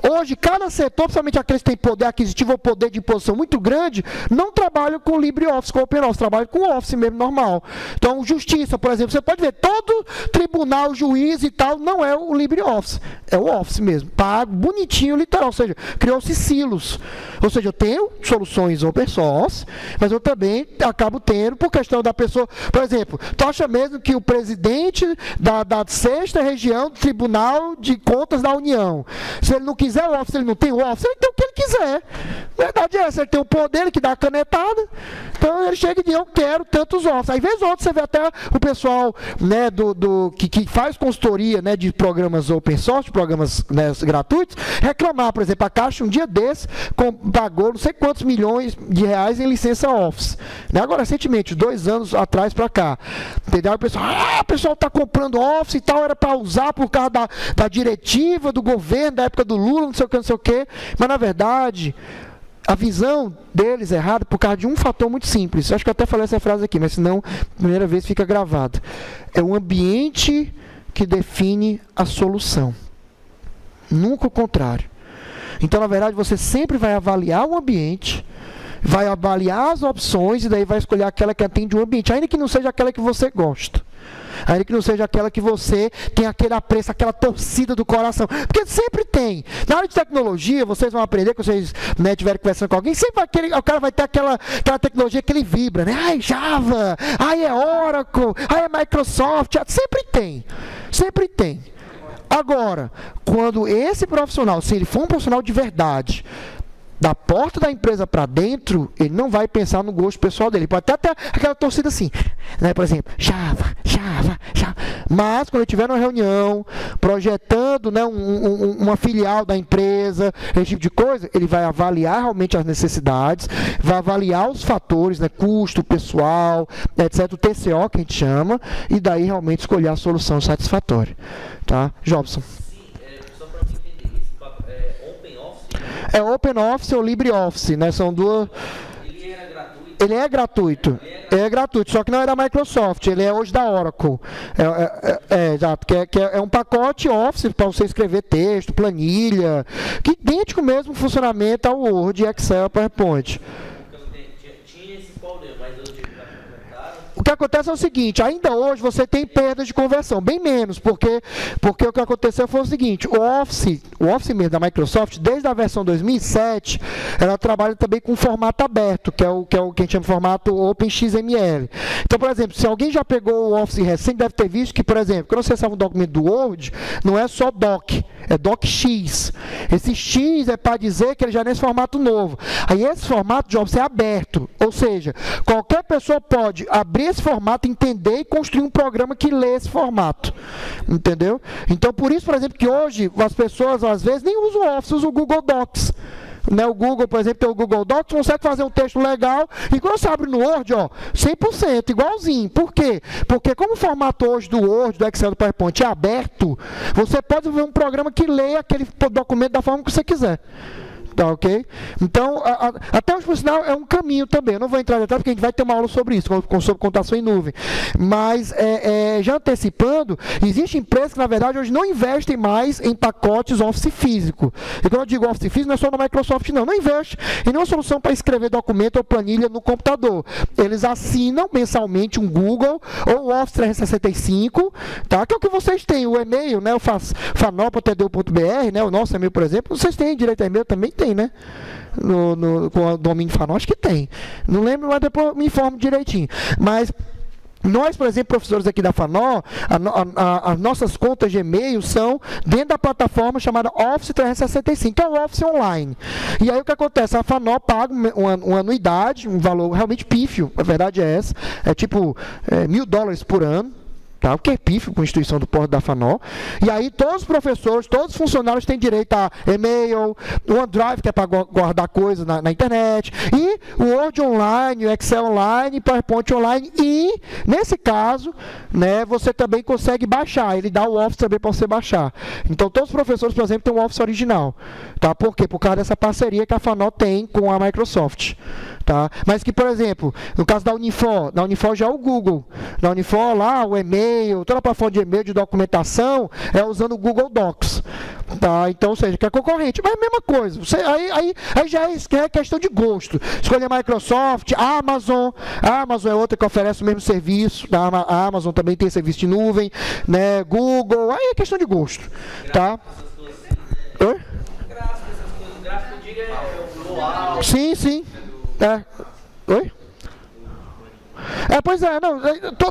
Hoje, cada setor, principalmente aqueles que têm poder aquisitivo ou poder de imposição muito grande, não trabalham com LibreOffice, com OpenOffice, trabalham com o Office mesmo, normal. Então, justiça, por exemplo, você pode ver, todo tribunal, juiz e tal, não é o LibreOffice, é o Office mesmo, pago, bonitinho, literal, ou seja, criou-se silos. Ou seja, eu tenho soluções open source, mas eu também acabo tendo, por questão da pessoa, por exemplo, tu acha mesmo que o presidente da 6ª região do Tribunal de Contas da União, se ele não quiser o Office, ele não tem o Office, ele tem o que ele quiser. A verdade é essa, ele tem o poder, ele que dá a canetada, então ele chega e diz, eu quero tantos Office. Aí, vez ou outra, você vê até o pessoal, né, que faz consultoria, né, de programas open source, programas, né, gratuitos, reclamar, por exemplo, a Caixa um dia desse pagou não sei quantos milhões de reais em licença Office. Né? Agora, recentemente, 2 anos atrás para cá, entendeu? O pessoal está comprando Office e tal, era para usar por causa da diretiva do governo, da época do Lula, não sei o que, mas na verdade, a visão deles é errada por causa de um fator muito simples. Eu acho que eu até falei essa frase aqui, mas senão, primeira vez fica gravado. É o ambiente que define a solução. Nunca o contrário. Então, na verdade, você sempre vai avaliar o ambiente, vai avaliar as opções e daí vai escolher aquela que atende o ambiente, ainda que não seja aquela que você gosta. Ainda que não seja aquela que você tem aquele apreço, aquela torcida do coração. Porque sempre tem. Na área de tecnologia, vocês vão aprender, que vocês, né, estiverem conversando com alguém, sempre o cara vai ter aquela tecnologia que ele vibra, né? Ai, Java, ai, é Oracle, ai, é Microsoft, sempre tem. Sempre tem. Agora, quando esse profissional, se ele for um profissional de verdade, da porta da empresa para dentro, ele não vai pensar no gosto pessoal dele. Pode até ter aquela torcida assim, né? Por exemplo, Java. Mas, quando ele estiver numa reunião, projetando, né, uma filial da empresa, esse tipo de coisa, ele vai avaliar realmente as necessidades, vai avaliar os fatores, né, custo, pessoal, etc., o TCO, que a gente chama, e daí realmente escolher a solução satisfatória. Tá? Jobson. Só para eu entender, esse papo é OpenOffice? É OpenOffice ou LibreOffice, né? São duas. Ele era gratuito? Ele é gratuito. É gratuito, só que não é da Microsoft, ele é hoje da Oracle. Exato, é um pacote Office para você escrever texto, planilha, que idêntico mesmo funcionamento ao Word, Excel, PowerPoint. Tinha esse poder, mas eu digo que O que acontece é o seguinte, ainda hoje você tem perdas de conversão, bem menos, porque o que aconteceu foi o seguinte, o Office mesmo da Microsoft, desde a versão 2007, ela trabalha também com formato aberto, que é o que a gente chama de formato OpenXML. Então, por exemplo, se alguém já pegou o Office recente, deve ter visto que, por exemplo, quando você acessa um documento do Word, não é só doc, é docx. Esse X é para dizer que ele já é nesse formato novo. Aí esse formato de Office é aberto, ou seja, qualquer pessoa pode abrir esse formato, entender e construir um programa que lê esse formato, entendeu? Então, por isso, por exemplo, que hoje as pessoas, às vezes, nem usam o Office, usam o Google Docs. Né, o Google, por exemplo, tem o Google Docs, consegue fazer um texto legal, e quando você abre no Word, ó, 100%, igualzinho. Por quê? Porque como o formato hoje do Word, do Excel, do PowerPoint é aberto, você pode ver um programa que lê aquele documento da forma que você quiser. Tá, ok? Então, até o sinal é um caminho também. Eu não vou entrar em detalhes porque a gente vai ter uma aula sobre isso, sobre computação em nuvem. Mas, já antecipando, existem empresas que, na verdade, hoje não investem mais em pacotes Office físico. E quando eu digo Office físico, não é só na Microsoft, não. Não investe em nenhuma solução para escrever documento ou planilha no computador. Eles assinam mensalmente um Google ou o Office 365, tá? Que é o que vocês têm, o e-mail, né? O fanopatd.br, né? O nosso e-mail, por exemplo. Vocês têm direito a e-mail também? tem, né? Com o domínio Fanon, acho que tem. Não lembro, mas depois me informo direitinho. Mas nós, por exemplo, professores aqui da Fanon, as nossas contas de e-mail são dentro da plataforma chamada Office 365, que é o Office Online. E aí o que acontece? A Fanon paga uma anuidade, um valor realmente pífio, a verdade é essa, é tipo $1.000 por ano. Tá? O que é pífio com a instituição do porto da Fanon. E aí todos os professores, todos os funcionários têm direito a e-mail, o OneDrive, que é para guardar coisas na internet, e o Word Online, o Excel Online, PowerPoint Online, e, nesse caso, né, você também consegue baixar, ele dá o Office também para você baixar. Então, todos os professores, por exemplo, têm um Office original. Tá? Por quê? Por causa dessa parceria que a Fanon tem com a Microsoft. Tá? Mas que, por exemplo, no caso da Unifor já é o Google. Na Unifor, lá, o e-mail, toda a plataforma de e-mail, de documentação, é usando o Google Docs. Tá? Então, ou seja, que é concorrente. Mas é a mesma coisa. Aí já é questão de gosto. Escolher Microsoft, Amazon. A Amazon é outra que oferece o mesmo serviço. A Amazon também tem serviço de nuvem. Né? Google. Aí é questão de gosto. Tá? Oi? Gráfico, diga, é o UAU. Sim. Oi? Pois é, não,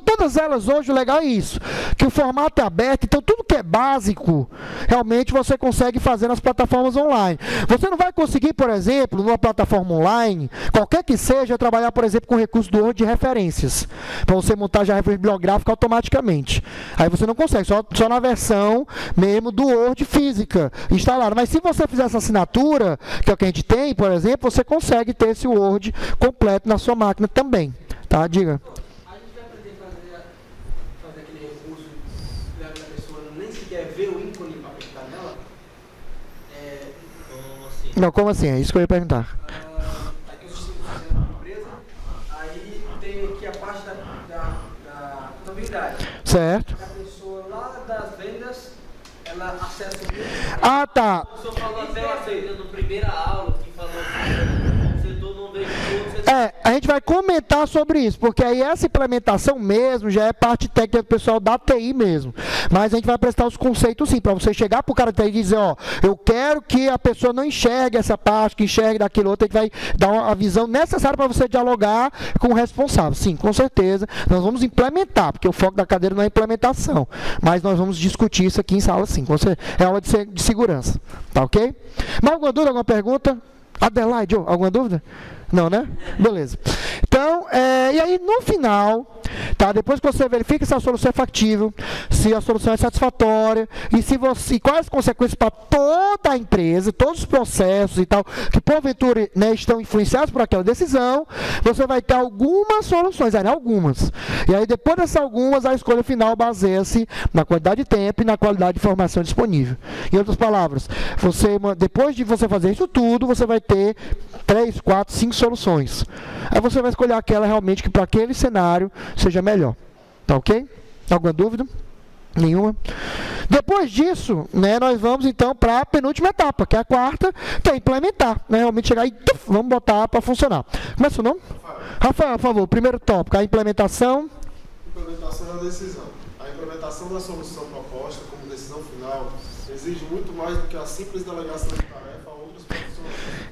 todas elas hoje, o legal é isso, que o formato é aberto, então tudo que é básico, realmente você consegue fazer nas plataformas online. Você não vai conseguir, por exemplo, numa plataforma online, qualquer que seja, trabalhar, por exemplo, com recurso do Word de referências, para você montar já a referência bibliográfica automaticamente. Aí você não consegue, só na versão mesmo do Word física instalada. Mas se você fizer essa assinatura, que é o que a gente tem, por exemplo, você consegue ter esse Word completo na sua máquina também. Tá, diga. A gente vai aprender a fazer aquele recurso da pessoa nem sequer ver o ícone para apertar nela? Como assim? Não, como assim? É isso que eu ia perguntar. Aqui eu estou fazendo uma empresa, aí tem aqui a parte da contabilidade. Certo. A pessoa lá das vendas, ela acessa o vídeo. Ah, tá. O senhor falou até na primeira aula que falou assim, o setor não veio todo, A gente vai comentar sobre isso, porque aí essa implementação mesmo já é parte técnica do pessoal da TI mesmo. Mas a gente vai apresentar os conceitos sim, para você chegar para o cara da TI e dizer, ó, eu quero que a pessoa não enxergue essa parte, que enxergue daquilo outro, a gente vai dar a visão necessária para você dialogar com o responsável. Sim, com certeza, nós vamos implementar, porque o foco da cadeira não é implementação, mas nós vamos discutir isso aqui em sala sim, é aula de segurança, tá ok? Mais alguma dúvida, alguma pergunta? Adelaide, alguma dúvida? Não, né? Beleza. Então, e aí no final, tá? Depois que você verifica se a solução é factível, se a solução é satisfatória e quais as consequências para toda a empresa, todos os processos e tal, que porventura, né, estão influenciados por aquela decisão, você vai ter algumas soluções, algumas. E aí depois dessas algumas, a escolha final baseia-se na quantidade de tempo e na qualidade de informação disponível. Em outras palavras, depois de você fazer isso tudo, você vai ter 3, 4, 5 soluções. Aí você vai escolher aquela realmente que para aquele cenário seja melhor. Tá ok? Alguma dúvida? Nenhuma? Depois disso, né, nós vamos então para a penúltima etapa, que é a quarta, que é implementar. Né, realmente chegar e vamos botar para funcionar. Começa o nome? Rafael, por favor, primeiro tópico, a implementação. Implementação da decisão. A implementação da solução proposta como decisão final exige muito mais do que a simples delegação de tarefa a outros profissionais.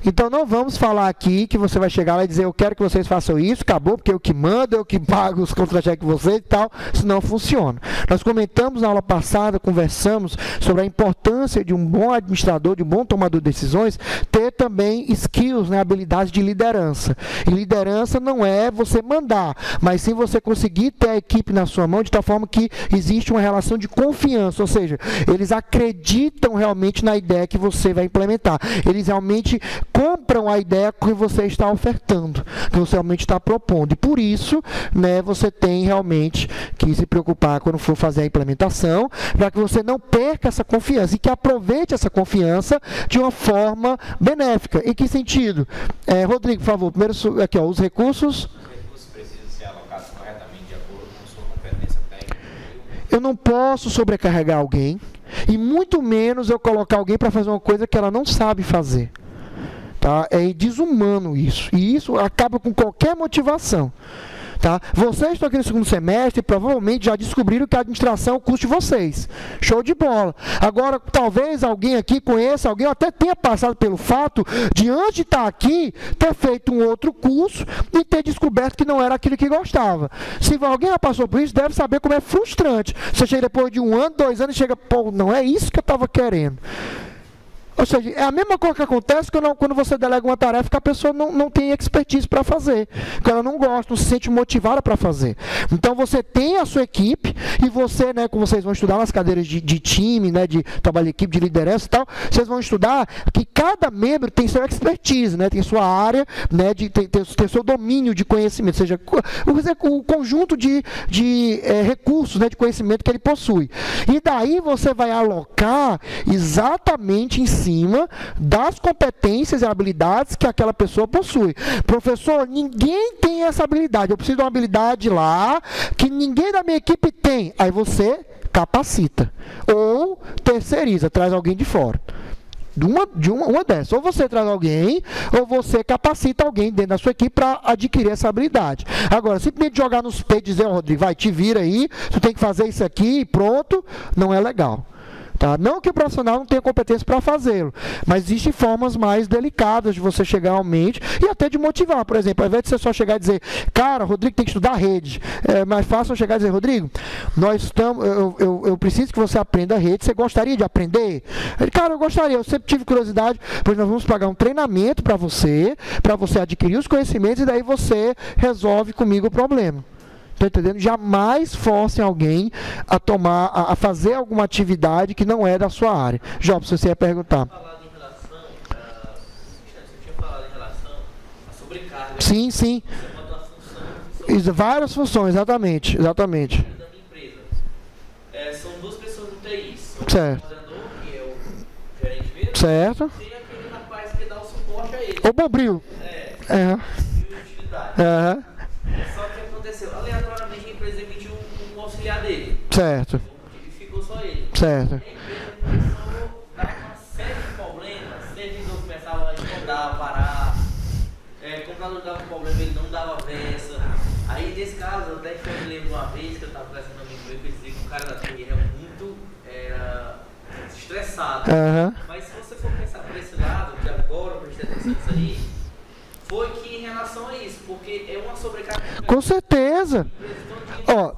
Então não vamos falar aqui que você vai chegar lá e dizer eu quero que vocês façam isso, acabou, porque eu que mando, eu que pago os contra-cheques de vocês e tal, isso não funciona. Nós comentamos na aula passada, conversamos sobre a importância de um bom administrador, de um bom tomador de decisões, ter também skills, né, habilidades de liderança. E liderança não é você mandar, mas sim você conseguir ter a equipe na sua mão de tal forma que existe uma relação de confiança, ou seja, eles acreditam realmente na ideia que você vai implementar. Eles realmente compram a ideia que você está ofertando, que você realmente está propondo. E por isso, né, você tem realmente que se preocupar quando for fazer a implementação, para que você não perca essa confiança e que aproveite essa confiança de uma forma benéfica. Em que sentido? Rodrigo, por favor, primeiro aqui, os recursos. Os recursos precisam ser alocados corretamente de acordo com sua competência técnica. Eu não posso sobrecarregar alguém e muito menos eu colocar alguém para fazer uma coisa que ela não sabe fazer. Tá? É desumano isso. E isso acaba com qualquer motivação. Tá? Vocês estão aqui no segundo semestre e provavelmente já descobriram que a administração é o curso de vocês. Show de bola. Agora, talvez alguém aqui conheça, alguém até tenha passado pelo fato de, antes de estar aqui, ter feito um outro curso e ter descoberto que não era aquilo que gostava. Se alguém já passou por isso, deve saber como é frustrante. Você chega depois de 1 ano, 2 anos e chega, pô, não é isso que eu estava querendo. Ou seja, é a mesma coisa que acontece quando você delega uma tarefa que a pessoa não tem expertise para fazer, que ela não gosta, não se sente motivada para fazer. Então você tem a sua equipe e você, né, como vocês vão estudar nas cadeiras de time, né, de trabalho de equipe, de liderança e tal, vocês vão estudar que cada membro tem sua expertise, né, tem sua área, né, tem seu domínio de conhecimento, ou seja, o conjunto de recursos, né, de conhecimento que ele possui. E daí você vai alocar exatamente em cima das competências e habilidades que aquela pessoa possui. Professor, ninguém tem essa habilidade. Eu preciso de uma habilidade lá que ninguém da minha equipe tem. Aí você capacita. Ou terceiriza, traz alguém de fora. Uma dessas. Ou você traz alguém, ou você capacita alguém dentro da sua equipe para adquirir essa habilidade. Agora, simplesmente jogar nos peitos e dizer, Rodrigo, vai, te vira aí, tu tem que fazer isso aqui e pronto, não é legal. Tá? Não que o profissional não tenha competência para fazê-lo, mas existem formas mais delicadas de você chegar realmente e até de motivar. Por exemplo, ao invés de você só chegar e dizer, cara, Rodrigo tem que estudar rede, é mais fácil eu chegar e dizer, Rodrigo, eu preciso que você aprenda a rede, você gostaria de aprender? Ele, cara, eu gostaria, eu sempre tive curiosidade, pois nós vamos pagar um treinamento para você adquirir os conhecimentos e daí você resolve comigo o problema. Está entendendo? Jamais forcem alguém a fazer alguma atividade que não é da sua área. Jobs, você ia perguntar. Você tinha falado em relação à sobrecarga. Sim, sim. Você botou a função Várias funções, exatamente. da minha empresa. São 2 pessoas no TI. Certo. O coordenador, que é o gerente mesmo, Certo. tem aquele rapaz que dá o suporte a ele. O Bombril. E utilidade. Aham. Só que aconteceu, aleatoriamente a empresa emitiu um auxiliar dele. Certo. E ficou só ele. Certo. A empresa começou a dar uma série de problemas. Servidor começava a incomodar, parar. O computador dava um problema, ele não dava avança. Aí nesse caso, até que eu me lembro uma vez que eu estava conversando com um amigo meu, que eu disse que o cara da TI era muito estressado. Aham. Mas se você for pensar por esse lado, que agora eu prestei atenção nisso aí, foi que em relação a isso, porque é uma sobrecarga. Com certeza. Ó,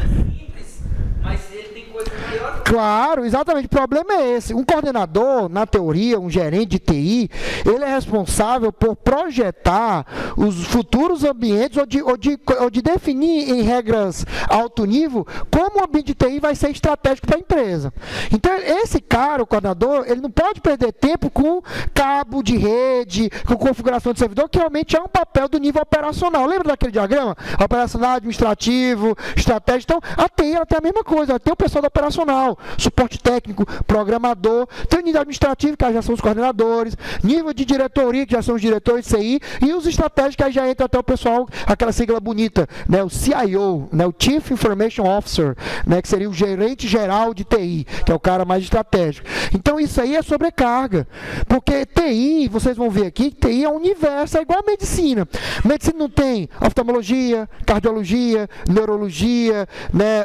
simples, mas ele tem coisa maior. Claro, exatamente. O problema é esse. Um coordenador, na teoria, um gerente de TI, ele é responsável por projetar os futuros ambientes ou de definir em regras alto nível como o ambiente de TI vai ser estratégico para a empresa. Então, esse cara, o coordenador, ele não pode perder tempo com cabo de rede, com configuração de servidor, que realmente é um papel do nível operacional. Lembra daquele diagrama? Operacional, administrativo, estratégico. Então, a TI ela tem a mesma coisa. Ela tem o pessoal do operacional, suporte técnico, programador, tem o nível administrativo, que já são os coordenadores, nível de diretoria, que já são os diretores de CI, e os estratégicos, que aí já entra até o pessoal, aquela sigla bonita, né, o CIO, né, o Chief Information Officer, né, que seria o gerente geral de TI, que é o cara mais estratégico. Então isso aí é sobrecarga, porque TI, vocês vão ver aqui, TI é um universo, é igual a medicina. Medicina não tem oftalmologia, cardiologia, neurologia, né,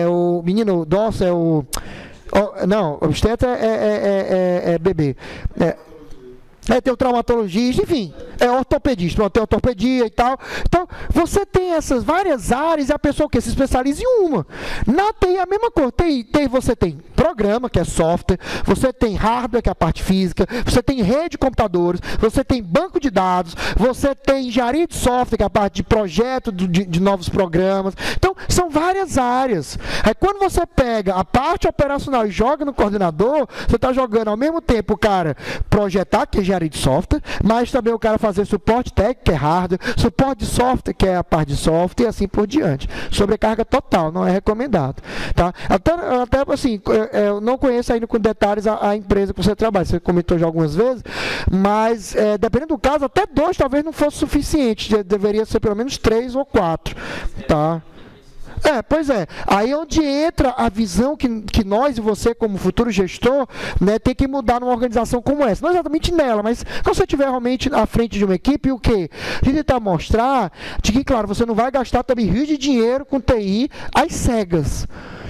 o menino Dossa é o... não, o obstetra é bebê. Tem o traumatologista, enfim, é ortopedista, tem ortopedia e tal. Então, você tem essas várias áreas e a pessoa que se especializa em uma. Na TI é a mesma coisa. Você tem programa, que é software, você tem hardware, que é a parte física, você tem rede de computadores, você tem banco de dados, você tem engenharia de software, que é a parte de projeto de novos programas. Então, são várias áreas. Aí, quando você pega a parte operacional e joga no coordenador, você está jogando ao mesmo tempo o cara projetar, que é engenharia de software, mas também o cara fazer suporte técnico, que é hardware, suporte de software, que é a parte de software, e assim por diante. Sobrecarga total, não é recomendado. Tá? Até assim, eu não conheço ainda com detalhes a empresa que você trabalha, você comentou já algumas vezes, mas dependendo do caso, até 2 talvez não fosse suficiente, deveria ser pelo menos 3 ou 4. Tá? Pois é. Aí é onde entra a visão que nós e você, como futuro gestor, né, tem que mudar numa organização como essa. Não exatamente nela, mas quando você estiver realmente à frente de uma equipe, o quê? A gente tentar mostrar de que, claro, você não vai gastar também rios de dinheiro com TI às cegas.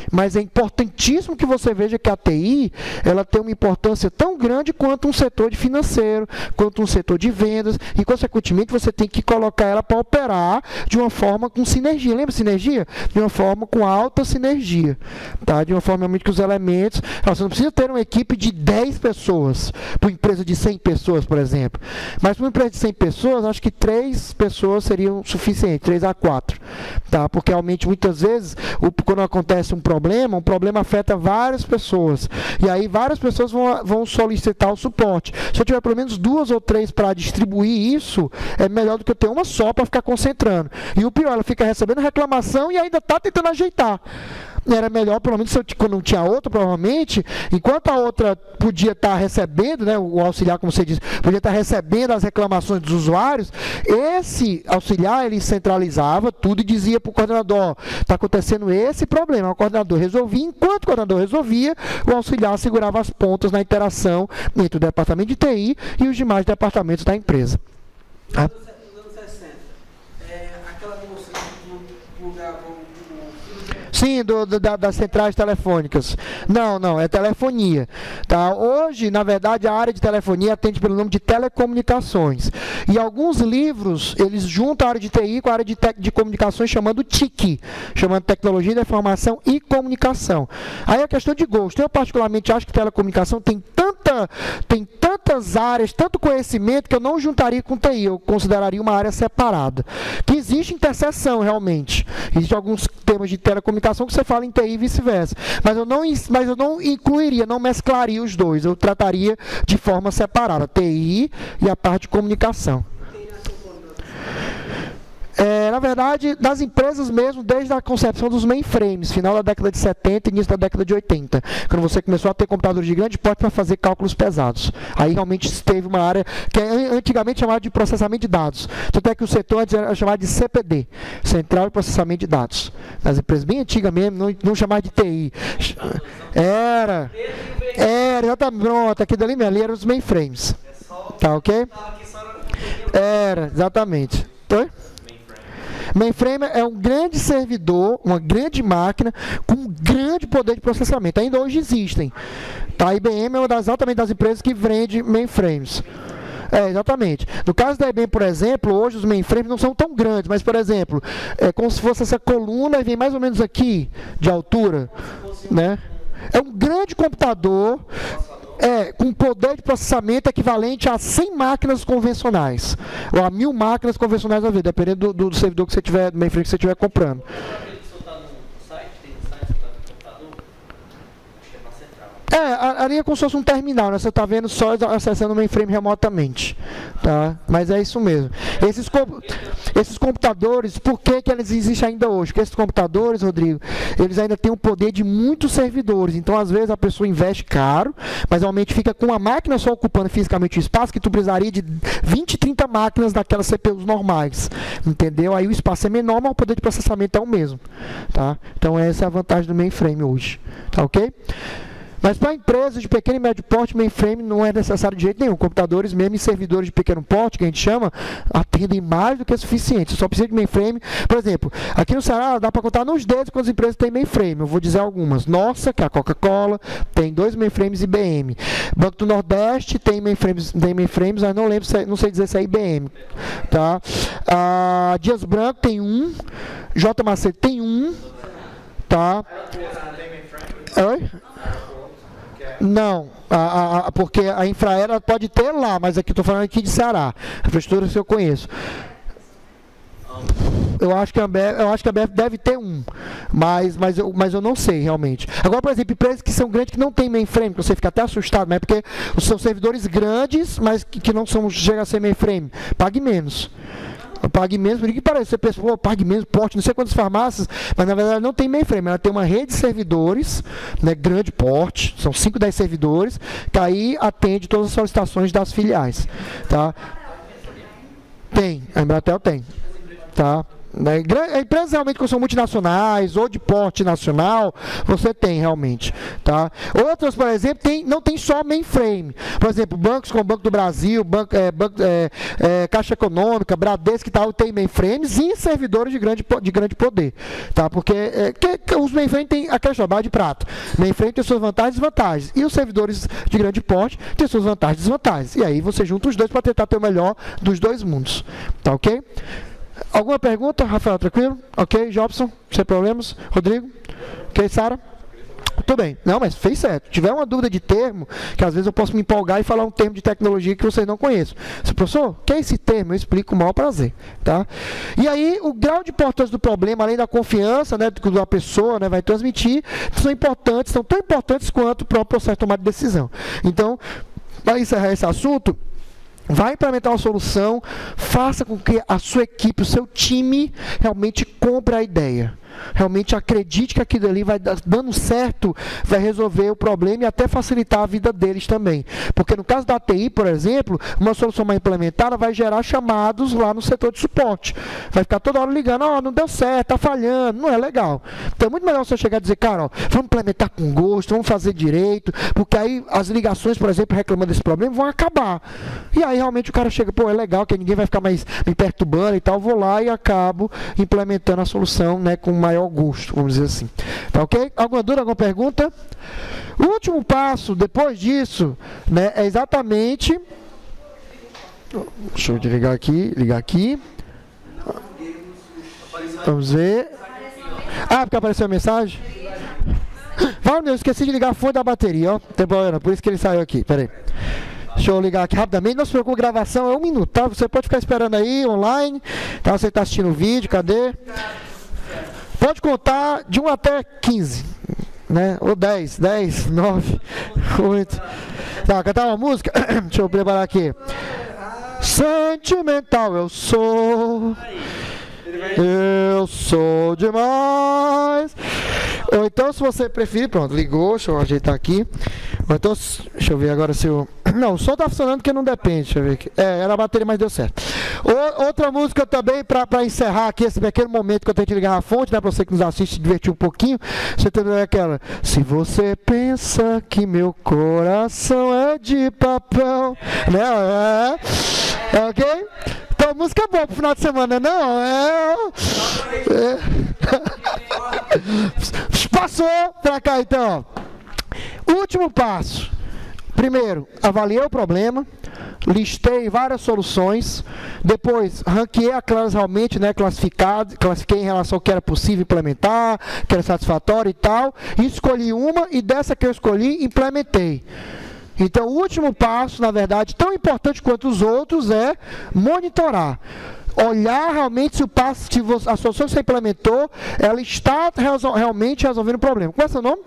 Mas é importantíssimo que você veja que a TI, ela tem uma importância tão grande quanto um setor de financeiro, quanto um setor de vendas, e, consequentemente, você tem que colocar ela para operar de uma forma com sinergia. Lembra sinergia? De uma forma com alta sinergia. Tá? De uma forma realmente que os elementos... Você não precisa ter uma equipe de 10 pessoas, para uma empresa de 100 pessoas, por exemplo. Mas para uma empresa de 100 pessoas, acho que 3 pessoas seriam suficientes, 3 a 4. Tá? Porque, realmente, muitas vezes, quando acontece um problema afeta várias pessoas. E aí várias pessoas vão solicitar o suporte. Se eu tiver pelo menos 2 ou 3 para distribuir isso, é melhor do que eu ter uma só para ficar concentrando. E o pior, ela fica recebendo reclamação e ainda está tentando ajeitar. Era melhor, pelo menos, quando não tinha outra, provavelmente, enquanto a outra podia estar recebendo, né, o auxiliar, como você disse, podia estar recebendo as reclamações dos usuários, esse auxiliar, ele centralizava tudo e dizia para o coordenador, está acontecendo esse problema, o coordenador resolvia, enquanto o coordenador resolvia, o auxiliar segurava as pontas na interação entre o departamento de TI e os demais departamentos da empresa. Nos anos 60, aquela moça que plugava o Sim, das centrais telefônicas. Não, é telefonia. Tá? Hoje, na verdade, a área de telefonia atende pelo nome de telecomunicações. E alguns livros, eles juntam a área de TI com a área de comunicações, chamando TIC, chamando Tecnologia da Informação e Comunicação. Aí é questão de gosto. Eu, particularmente, acho que telecomunicação tem tantas áreas, tanto conhecimento, que eu não juntaria com TI, eu consideraria uma área separada. Que existe interseção, realmente. Existem alguns temas de telecomunicação que você fala em TI e vice-versa. Mas eu não incluiria, não mesclaria os dois. Eu trataria de forma separada, TI e a parte de comunicação. Na verdade, nas empresas mesmo, desde a concepção dos mainframes, final da década de 70 e início da década de 80, quando você começou a ter computadores de grande porte para fazer cálculos pesados. Aí realmente teve uma área que é antigamente chamada de processamento de dados. Tanto é que o setor antes era chamado de CPD, Central de Processamento de Dados. Nas empresas bem antigas mesmo, não chamava de TI. Era, exatamente, pronto, aqui dali mesmo, ali eram os mainframes. Tá ok? Era, exatamente. Oi? Mainframe é um grande servidor, uma grande máquina com um grande poder de processamento. Ainda hoje existem. Tá? A IBM é uma exatamente das empresas que vende mainframes. Exatamente. No caso da IBM, por exemplo, hoje os mainframes não são tão grandes, mas, por exemplo, é como se fosse essa coluna e vem mais ou menos aqui de altura. Né? É um grande computador com poder de processamento equivalente a 100 máquinas convencionais, ou a 1000 máquinas convencionais à vida, dependendo do servidor que você tiver, do mainframe que você estiver comprando. Ali é como se fosse um terminal, né? Você está vendo só acessando o mainframe remotamente. Tá? Mas é isso mesmo. Esses computadores, por que eles existem ainda hoje? Porque esses computadores, Rodrigo, eles ainda têm o poder de muitos servidores. Então, às vezes, a pessoa investe caro, mas realmente fica com uma máquina só ocupando fisicamente o espaço, que tu precisaria de 20, 30 máquinas daquelas CPUs normais. Entendeu? Aí o espaço é menor, mas o poder de processamento é o mesmo. Tá? Então, essa é a vantagem do mainframe hoje. Tá ok? Mas para empresas de pequeno e médio porte, mainframe não é necessário de jeito nenhum. Computadores, mesmo em servidores de pequeno porte, que a gente chama, atendem mais do que o suficiente. Você só precisa de mainframe. Por exemplo, aqui no Ceará dá para contar nos dedos quantas empresas têm mainframe. Eu vou dizer algumas. Nossa, que é a Coca-Cola, tem 2 mainframes IBM. Banco do Nordeste tem mainframes, mas não lembro, não sei dizer se é IBM. Tá? Dias Branco tem 1. J. Macedo tem 1. Tá? Oi? Não, porque a Infraero pode ter lá, mas aqui estou falando aqui de Ceará. A infraestrutura que eu conheço. Eu acho que a Ambev deve ter 1, mas eu não sei realmente. Agora, por exemplo, empresas que são grandes que não tem mainframe, que você fica até assustado, mas porque são servidores grandes, mas que não chegam a ser mainframe, pague menos. Pague menos, por que parece? Você pensa, pague menos, porte, não sei quantas farmácias, mas na verdade não tem mainframe, ela tem uma rede de servidores, né, grande porte, são 5, 10 servidores, que aí atende todas as solicitações das filiais. Tá? Tem, a Embratel tem. Tá? Né? Empresas realmente que são multinacionais ou de porte nacional, você tem realmente. Tá? Outras, por exemplo, não tem só mainframe. Por exemplo, bancos como o Banco do Brasil, Caixa Econômica, Bradesco e tal, tem mainframes e servidores de grande poder. Tá? Porque os mainframes têm a questão de prata. Mainframe tem suas vantagens e desvantagens. E os servidores de grande porte têm suas vantagens e desvantagens. E aí você junta os dois para tentar ter o melhor dos dois mundos. Tá ok? Alguma pergunta, Rafael? Tranquilo? Ok, Jobson? Sem problemas? Rodrigo? Ok, Sara? Tudo bem. Não, mas fez certo. Se tiver uma dúvida de termo, que às vezes eu posso me empolgar e falar um termo de tecnologia que vocês não conhecem. Se, professor, o que é esse termo? Eu explico com o maior prazer. Tá? E aí, o grau de importância do problema, além da confiança, né, que a pessoa, né, vai transmitir, são tão importantes quanto o próprio processo de tomada de decisão. Então, para encerrar esse assunto, vai implementar uma solução, faça com que a sua equipe, o seu time, realmente compre a ideia. Realmente acredite que aquilo ali vai dando certo, vai resolver o problema e até facilitar a vida deles também. Porque no caso da TI, por exemplo, uma solução mal implementada vai gerar chamados lá no setor de suporte. Vai ficar toda hora ligando, não deu certo, está falhando, não é legal. Então é muito melhor você chegar e dizer, cara, vamos implementar com gosto, vamos fazer direito, porque aí as ligações, por exemplo, reclamando desse problema, vão acabar. E aí realmente o cara chega, é legal, que ninguém vai ficar mais me perturbando e tal, vou lá e acabo implementando a solução, né, com maior gosto, vamos dizer assim. Tá ok? Alguma dúvida, alguma pergunta? O último passo, depois disso, né, é exatamente... Deixa eu ligar aqui. Vamos ver. Porque apareceu a mensagem? Eu esqueci de ligar a fonte da bateria, ó. Tem problema, por isso que ele saiu aqui. Pera aí. Deixa eu ligar aqui rapidamente. Não se preocupe, gravação é 1 minuto, tá? Você pode ficar esperando aí, online. Tá? Você está assistindo o vídeo, cadê? Pode contar de 1 até 15, né? Ou 10, 9, 8. Tá, cantar uma música? Deixa eu preparar aqui. Sentimental eu sou demais. Ou então, se você preferir, pronto, ligou, deixa eu ajeitar aqui. Ou então, deixa eu ver agora se o... Não, o som tá funcionando porque não depende, deixa eu ver aqui. Era a bateria, mas deu certo. Outra música também, para encerrar aqui esse pequeno momento que eu tenho que ligar a fonte, né, para você que nos assiste se divertir um pouquinho, você tem aquela: se você pensa que meu coração é de papel, né? Ok? Então, música boa pro final de semana, não? Passou pra cá, então. Último passo. Primeiro, avaliei o problema, listei várias soluções, depois ranqueei aquelas realmente, né, classifiquei em relação ao que era possível implementar, que era satisfatório e tal, e escolhi uma, e dessa que eu escolhi, implementei. Então, o último passo, na verdade, tão importante quanto os outros, é monitorar. Olhar realmente se a solução que você implementou, ela está realmente resolvendo o problema. Qual é o seu nome?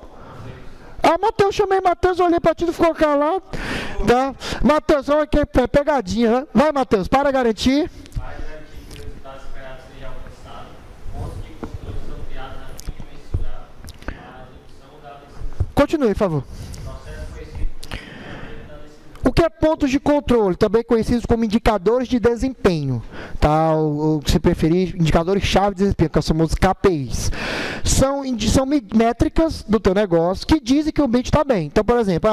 Matheus, chamei Matheus, olhei para ti e ficou calado. Tá? Matheus, olha que pegadinha, né? Vai, Matheus, para garantir. Para garantir que os resultados esperados sejam alcançados, pontos de controle são criados a fim de mensurar a execução da decisão. Continue, por favor. O que é pontos de controle? Também conhecidos como indicadores de desempenho, tá? Ou se preferir, indicadores-chave de desempenho, que são os famosos KPIs. São métricas do teu negócio que dizem que o ambiente está bem. Então, por exemplo,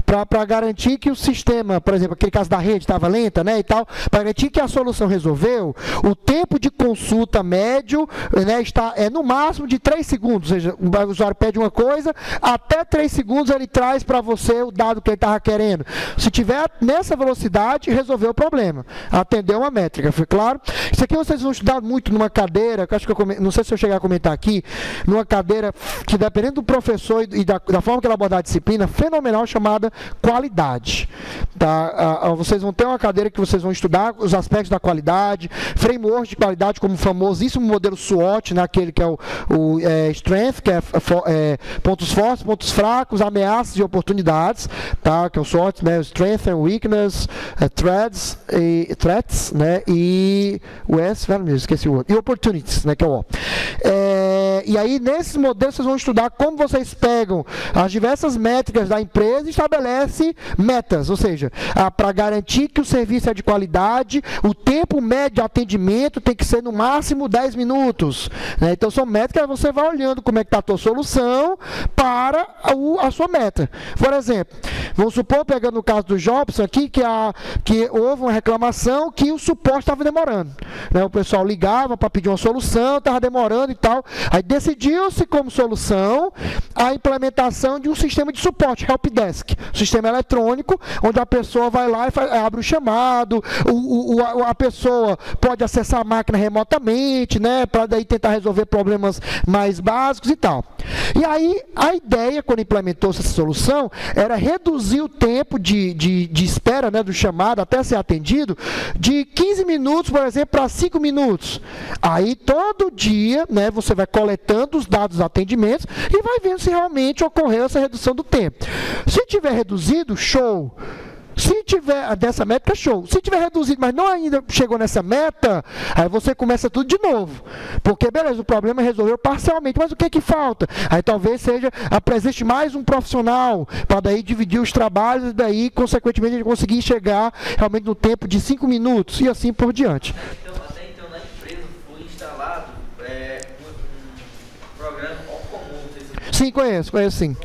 para garantir que o sistema, por exemplo, aquele caso da rede estava lenta, né, e tal, para garantir que a solução resolveu, o tempo de consulta médio, né, é no máximo de 3 segundos, ou seja, o usuário pede uma coisa, até 3 segundos ele traz para você o dado que ele estava querendo. Se tiver nessa velocidade, resolveu o problema. Atendeu uma métrica, foi claro? Isso aqui vocês vão estudar muito numa cadeira, que eu acho que não sei se eu chegar a comentar aqui, numa cadeira que, dependendo do professor e da forma que ele abordar a disciplina, fenomenal, chamada qualidade. Tá? Vocês vão ter uma cadeira que vocês vão estudar os aspectos da qualidade, framework de qualidade, como o famosíssimo modelo SWOT, né, aquele que é o Strength, que é pontos fortes, pontos fracos, ameaças e oportunidades, tá? Que é o SWOT, né, Strength and Weakness, Threats, né, e o S, esqueci o outro, e Opportunities, né, que é o O. E aí, nesses modelos, vocês vão estudar como vocês pegam as diversas métricas da empresa e estabelece metas, ou seja, para garantir que o serviço é de qualidade, o tempo médio de atendimento tem que ser no máximo 10 minutos. Né? Então, são métricas, você vai olhando como é que está a tua solução para a sua meta. Por exemplo, vamos supor, pegando o caso do Jobson aqui, que houve uma reclamação que o suporte estava demorando. Né? O pessoal ligava para pedir uma solução, estava demorando e tal. Aí decidiu-se como solução a implementação de um sistema de suporte, helpdesk, sistema eletrônico, onde a pessoa vai lá e abre o chamado, a pessoa pode acessar a máquina remotamente, né, para daí tentar resolver problemas mais básicos e tal. E aí, a ideia, quando implementou-se essa solução, era reduzir o tempo de espera, né, do chamado até ser atendido, de 15 minutos, por exemplo, para 5 minutos. Aí, todo dia, né, você vai coletando os dados dos atendimentos e vai vendo se realmente ocorreu essa redução do tempo. Se tiver reduzido, show. Se tiver dessa métrica, show. Se tiver reduzido, mas não ainda chegou nessa meta, aí você começa tudo de novo. Porque, beleza, o problema resolveu parcialmente, mas o que falta? Aí talvez seja, apresente mais um profissional, para daí dividir os trabalhos, e daí, consequentemente, ele conseguir chegar realmente no tempo de 5 minutos, e assim por diante. Até então, na empresa, foi instalado um programa comum. Sim, conheço sim.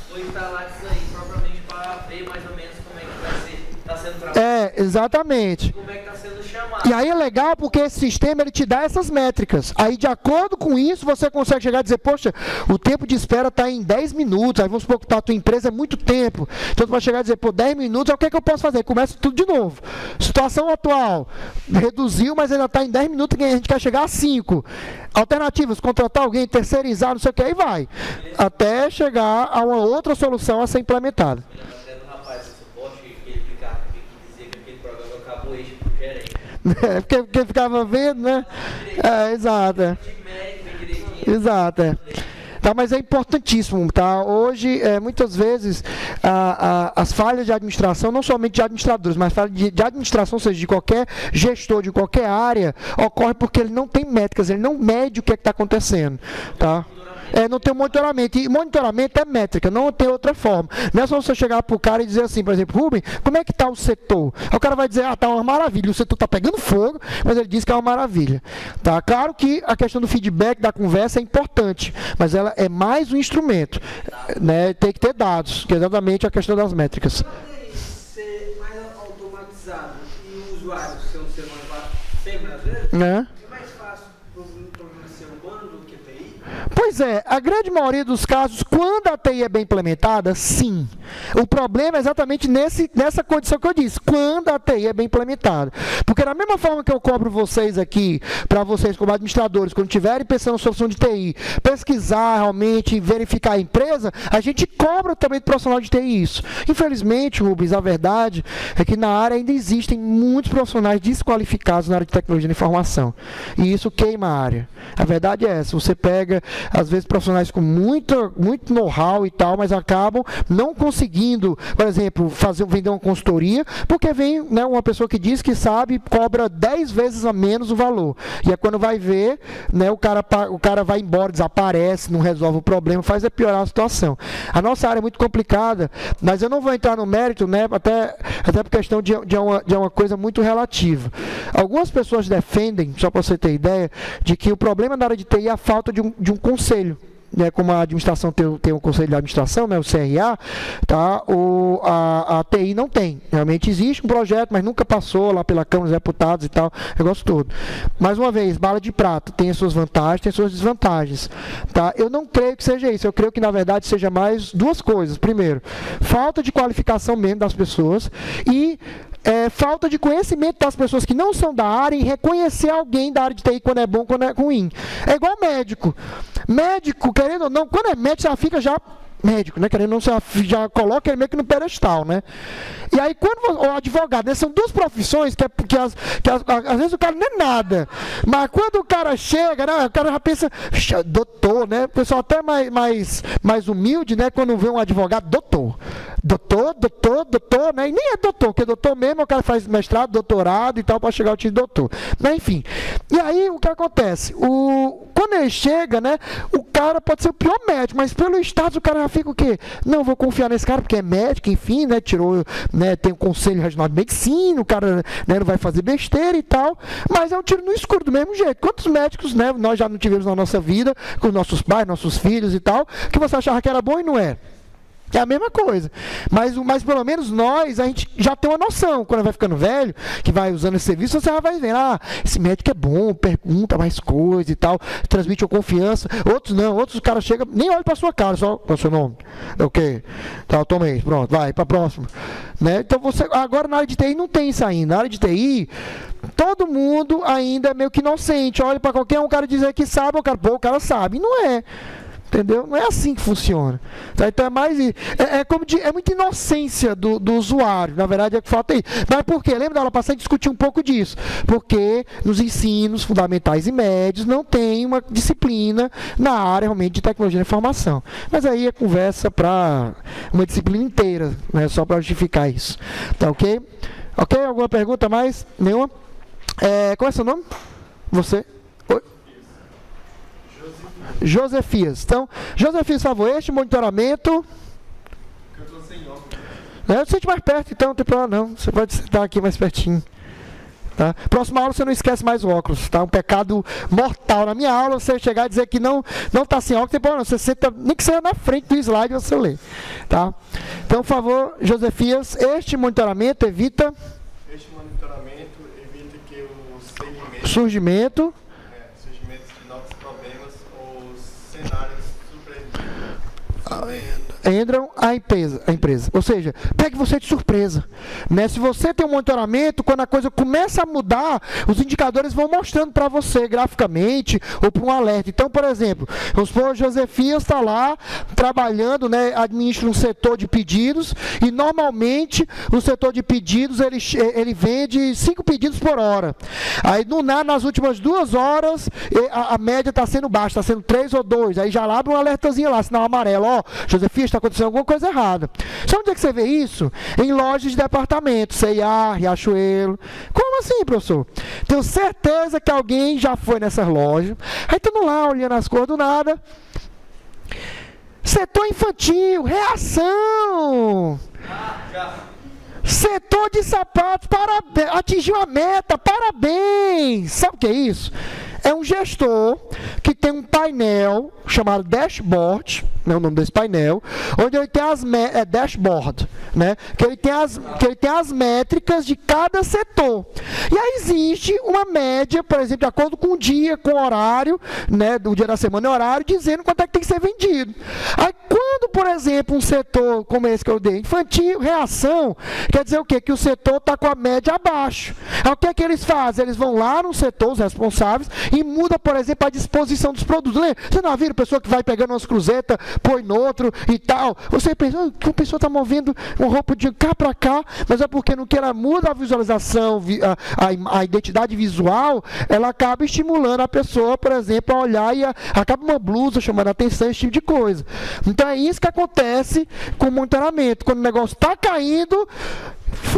Foi instalar isso aí, propriamente para ver mais ou menos como é que está sendo trabalhado. Exatamente. Como é que está sendo chamado. E aí é legal porque esse sistema ele te dá essas métricas. Aí de acordo com isso você consegue chegar e dizer, poxa, o tempo de espera está em 10 minutos. Aí vamos supor que para a tua empresa é muito tempo. Então tu vai chegar e dizer, pô, 10 minutos, o que é que eu posso fazer? Começa tudo de novo. Situação atual, reduziu, mas ainda está em 10 minutos e a gente quer chegar a 5. Alternativas, contratar alguém, terceirizar, não sei o que, aí vai. Até chegar a uma outra solução a ser implementada. Porque ficava vendo, né? Exato. Exato. Tá, mas é importantíssimo, tá? Hoje, muitas vezes, as falhas de administração, não somente de administradores, mas falhas de administração, ou seja, de qualquer gestor, de qualquer área, ocorre porque ele não tem métricas, ele não mede o que está acontecendo, tá? Não tem monitoramento, e monitoramento é métrica, não tem outra forma. Não é só você chegar para o cara e dizer assim, por exemplo, Rubem, como é que está o setor? Aí o cara vai dizer, está uma maravilha, o setor está pegando fogo, mas ele diz que é uma maravilha. Tá? Claro que a questão do feedback, da conversa é importante, mas ela é mais um instrumento, né? Tem que ter dados, que é exatamente a questão das métricas. Para ser mais automatizado e o usuário ser um ser humano sempre, às vezes, é mais fácil para ser humano do que TI? Pois é, a grande maioria dos casos, quando a TI é bem implementada, sim. O problema é exatamente nessa condição que eu disse, quando a TI é bem implementada. Porque da mesma forma que eu cobro vocês aqui, para vocês como administradores, quando estiverem pensando em solução de TI, pesquisar realmente, verificar a empresa, a gente cobra também do profissional de TI isso. Infelizmente, Rubens, a verdade é que na área ainda existem muitos profissionais desqualificados na área de tecnologia da informação. E isso queima a área. A verdade é essa, você pega, às vezes, profissionais com muito know-how e tal, mas acabam não conseguindo, por exemplo, vender uma consultoria, porque vem, né, uma pessoa que diz que sabe, cobra 10 vezes a menos o valor. E é quando vai ver, né, o cara vai embora, desaparece, não resolve o problema, faz piorar a situação. A nossa área é muito complicada, mas eu não vou entrar no mérito, né, até por questão de uma coisa muito relativa. Algumas pessoas defendem, só para você ter ideia, de que o problema da área de TI é a falta de um conselho. Né, como a administração tem um conselho de administração, né, o CRA, tá, a TI não tem. Realmente existe um projeto, mas nunca passou lá pela Câmara dos Deputados e tal, negócio todo. Mais uma vez, bala de prata, tem as suas vantagens, tem as suas desvantagens. Tá? Eu não creio que seja isso, eu creio que na verdade seja mais duas coisas. Primeiro, falta de qualificação mesmo das pessoas e falta de conhecimento das pessoas que não são da área em reconhecer alguém da área de TI quando é bom, quando é ruim. É igual médico. Médico, querendo ou não, quando é médico, já fica médico, né? Querendo ou não, você já coloca ele meio que no pedestal, né? E aí, quando o advogado, né, são duas profissões que às vezes o cara não é nada. Mas quando o cara chega, né, o cara já pensa, doutor, né? O pessoal até mais humilde, né? Quando vê um advogado, doutor, doutor, né? E nem é doutor, porque doutor mesmo, o cara faz mestrado, doutorado e tal, para chegar ao título de doutor. Mas enfim. E aí, o que acontece? Quando ele chega, né? O cara pode ser o pior médico, mas pelo status o cara já fica o quê? Não, vou confiar nesse cara porque é médico, enfim, né? Tirou, né? Tem o Conselho Regional de Medicina, o cara, né, não vai fazer besteira e tal. Mas é um tiro no escuro do mesmo jeito. Quantos médicos, né? Nós já não tivemos na nossa vida, com os nossos pais, nossos filhos e tal, que você achava que era bom e não é. É a mesma coisa. Mas pelo menos nós, a gente já tem uma noção. Quando vai ficando velho, que vai usando esse serviço, você já vai vendo, esse médico é bom, pergunta mais coisa e tal, transmite uma confiança. Outros não, outros caras chegam, nem olham para sua cara, só qual é o seu nome? Ok, tá, tomei, pronto, vai, para a próxima. Né? Então você, agora na área de TI não tem isso ainda. Na área de TI, todo mundo ainda é meio que inocente. Olha para qualquer um, o cara dizer que sabe, o cara sabe. E não é. Entendeu? Não é assim que funciona. Tá? Então é mais. É muita inocência do usuário. Na verdade é que falta aí. Mas por quê? Lembra da aula passada? A gente discutiu um pouco disso. Porque nos ensinos fundamentais e médios não tem uma disciplina na área realmente de tecnologia da informação. Mas aí é conversa para uma disciplina inteira, né? Só para justificar isso. Tá ok? Ok? Alguma pergunta mais? Nenhuma? Qual é seu nome? Você? Oi? Josefias. Então, Josefias, por favor, este monitoramento. Eu estou sem óculos. Eu sente mais perto, então não tem problema não. Você pode sentar aqui mais pertinho. Tá? Próxima aula você não esquece mais o óculos. Tá? Um pecado mortal. Na minha aula, você chegar e dizer que não está sem óculos, tem problema. Você senta, nem que seja na frente do slide você lê. Tá? Então, por favor, Josefias, este monitoramento evita. Este monitoramento evita que o surgimento de novos problemas ou cenários surpreendentes entram a empresa. Ou seja, pegue você de surpresa. Né? Se você tem um monitoramento, quando a coisa começa a mudar, os indicadores vão mostrando para você graficamente ou por um alerta. Então, por exemplo, vamos supor, Josefias está lá trabalhando, né, administra um setor de pedidos e normalmente o setor de pedidos ele vende 5 pedidos por hora. Aí nas últimas 2 horas a média está sendo baixa, está sendo 3 ou 2. Aí já abre um alertazinho lá, sinal amarelo. Josefias, está acontecendo alguma coisa errada. Sabe onde é que você vê isso? Em lojas de departamento, C&A, Riachuelo. Como assim, professor? Tenho certeza que alguém já foi nessas lojas. Aí estamos lá, olhando as cores do nada. Setor infantil, reação. Setor de sapatos, parabéns, atingiu a meta, parabéns. Sabe o que é isso? É um gestor que tem um painel chamado dashboard, né, o nome desse painel, onde ele tem dashboard, né, que ele tem as métricas de cada setor. E aí existe uma média, por exemplo, de acordo com o dia, com o horário, né, do dia da semana e horário, dizendo quanto é que tem que ser vendido. Aí quando, por exemplo, um setor como esse que eu dei, infantil, reação, quer dizer o quê? Que o setor está com a média abaixo. Aí o que é que eles fazem? Eles vão lá no setor, os responsáveis, e muda, por exemplo, a disposição dos produtos. Lembra? Você não viu a pessoa que vai pegando umas cruzetas, põe no outro e tal? Você pensa que a pessoa está movendo uma roupa de cá para cá, mas é porque no que ela muda a visualização, a identidade visual, ela acaba estimulando a pessoa, por exemplo, a olhar e acaba uma blusa chamando a atenção, esse tipo de coisa. Então é isso que acontece com o monitoramento. Quando o negócio está caindo,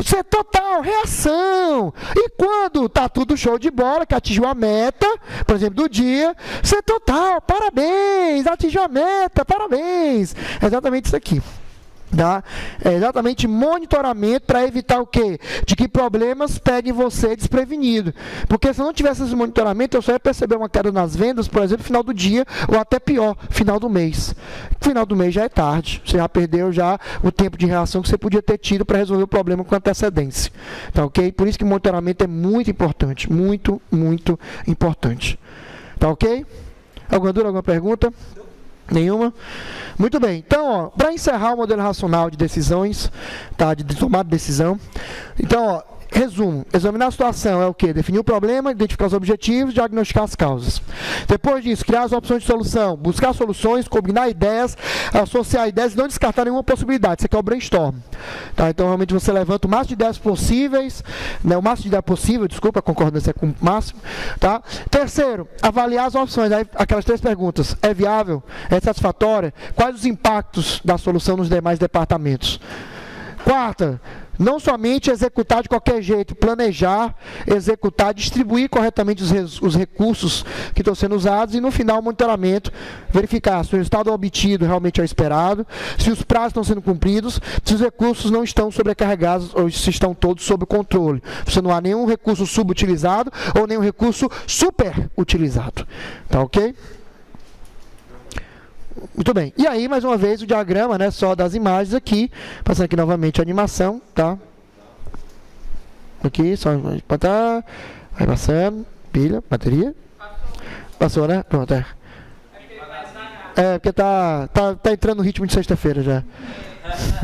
setor tal, reação. E quando está tudo show de bola, que atingiu a meta, por exemplo, do dia, setor tal, parabéns, atingiu a meta, parabéns. É exatamente isso aqui. Tá? É exatamente monitoramento para evitar o quê? De que problemas peguem você desprevenido. Porque se eu não tivesse esse monitoramento, eu só ia perceber uma queda nas vendas, por exemplo, no final do dia, ou até pior, final do mês. Final do mês já é tarde. Você já perdeu o tempo de reação que você podia ter tido para resolver o problema com antecedência. Tá, ok? Por isso que o monitoramento é muito importante. Muito, muito importante. Tá ok? Alguma dúvida, alguma pergunta? Nenhuma? Muito bem. Então, para encerrar o modelo racional de decisões, tá, de tomada de decisão. Então, ó, resumo. Examinar a situação é o quê? Definir o problema, identificar os objetivos, diagnosticar as causas. Depois disso, criar as opções de solução, buscar soluções, combinar ideias, associar ideias e não descartar nenhuma possibilidade. Isso aqui é o brainstorm. Tá? Então, realmente, você levanta o máximo de ideias possíveis, né, o máximo de ideias possível, desculpa, a concordância é com o máximo. Tá? Terceiro, avaliar as opções. Aí, aquelas 3 perguntas. É viável? É satisfatória? Quais os impactos da solução nos demais departamentos? Quarta, Não somente executar de qualquer jeito, planejar, executar, distribuir corretamente os recursos que estão sendo usados e no final o monitoramento, verificar se o resultado obtido realmente é esperado, se os prazos estão sendo cumpridos, se os recursos não estão sobrecarregados ou se estão todos sob controle. Se não há nenhum recurso subutilizado ou nenhum recurso superutilizado. Tá ok? Muito bem. E aí, mais uma vez, o diagrama, né, só das imagens aqui. Passando aqui novamente a animação, tá? Aqui, só botar. Vai passando. Pilha, bateria. Passou, né? Pronto, é. Porque tá entrando no ritmo de sexta-feira já.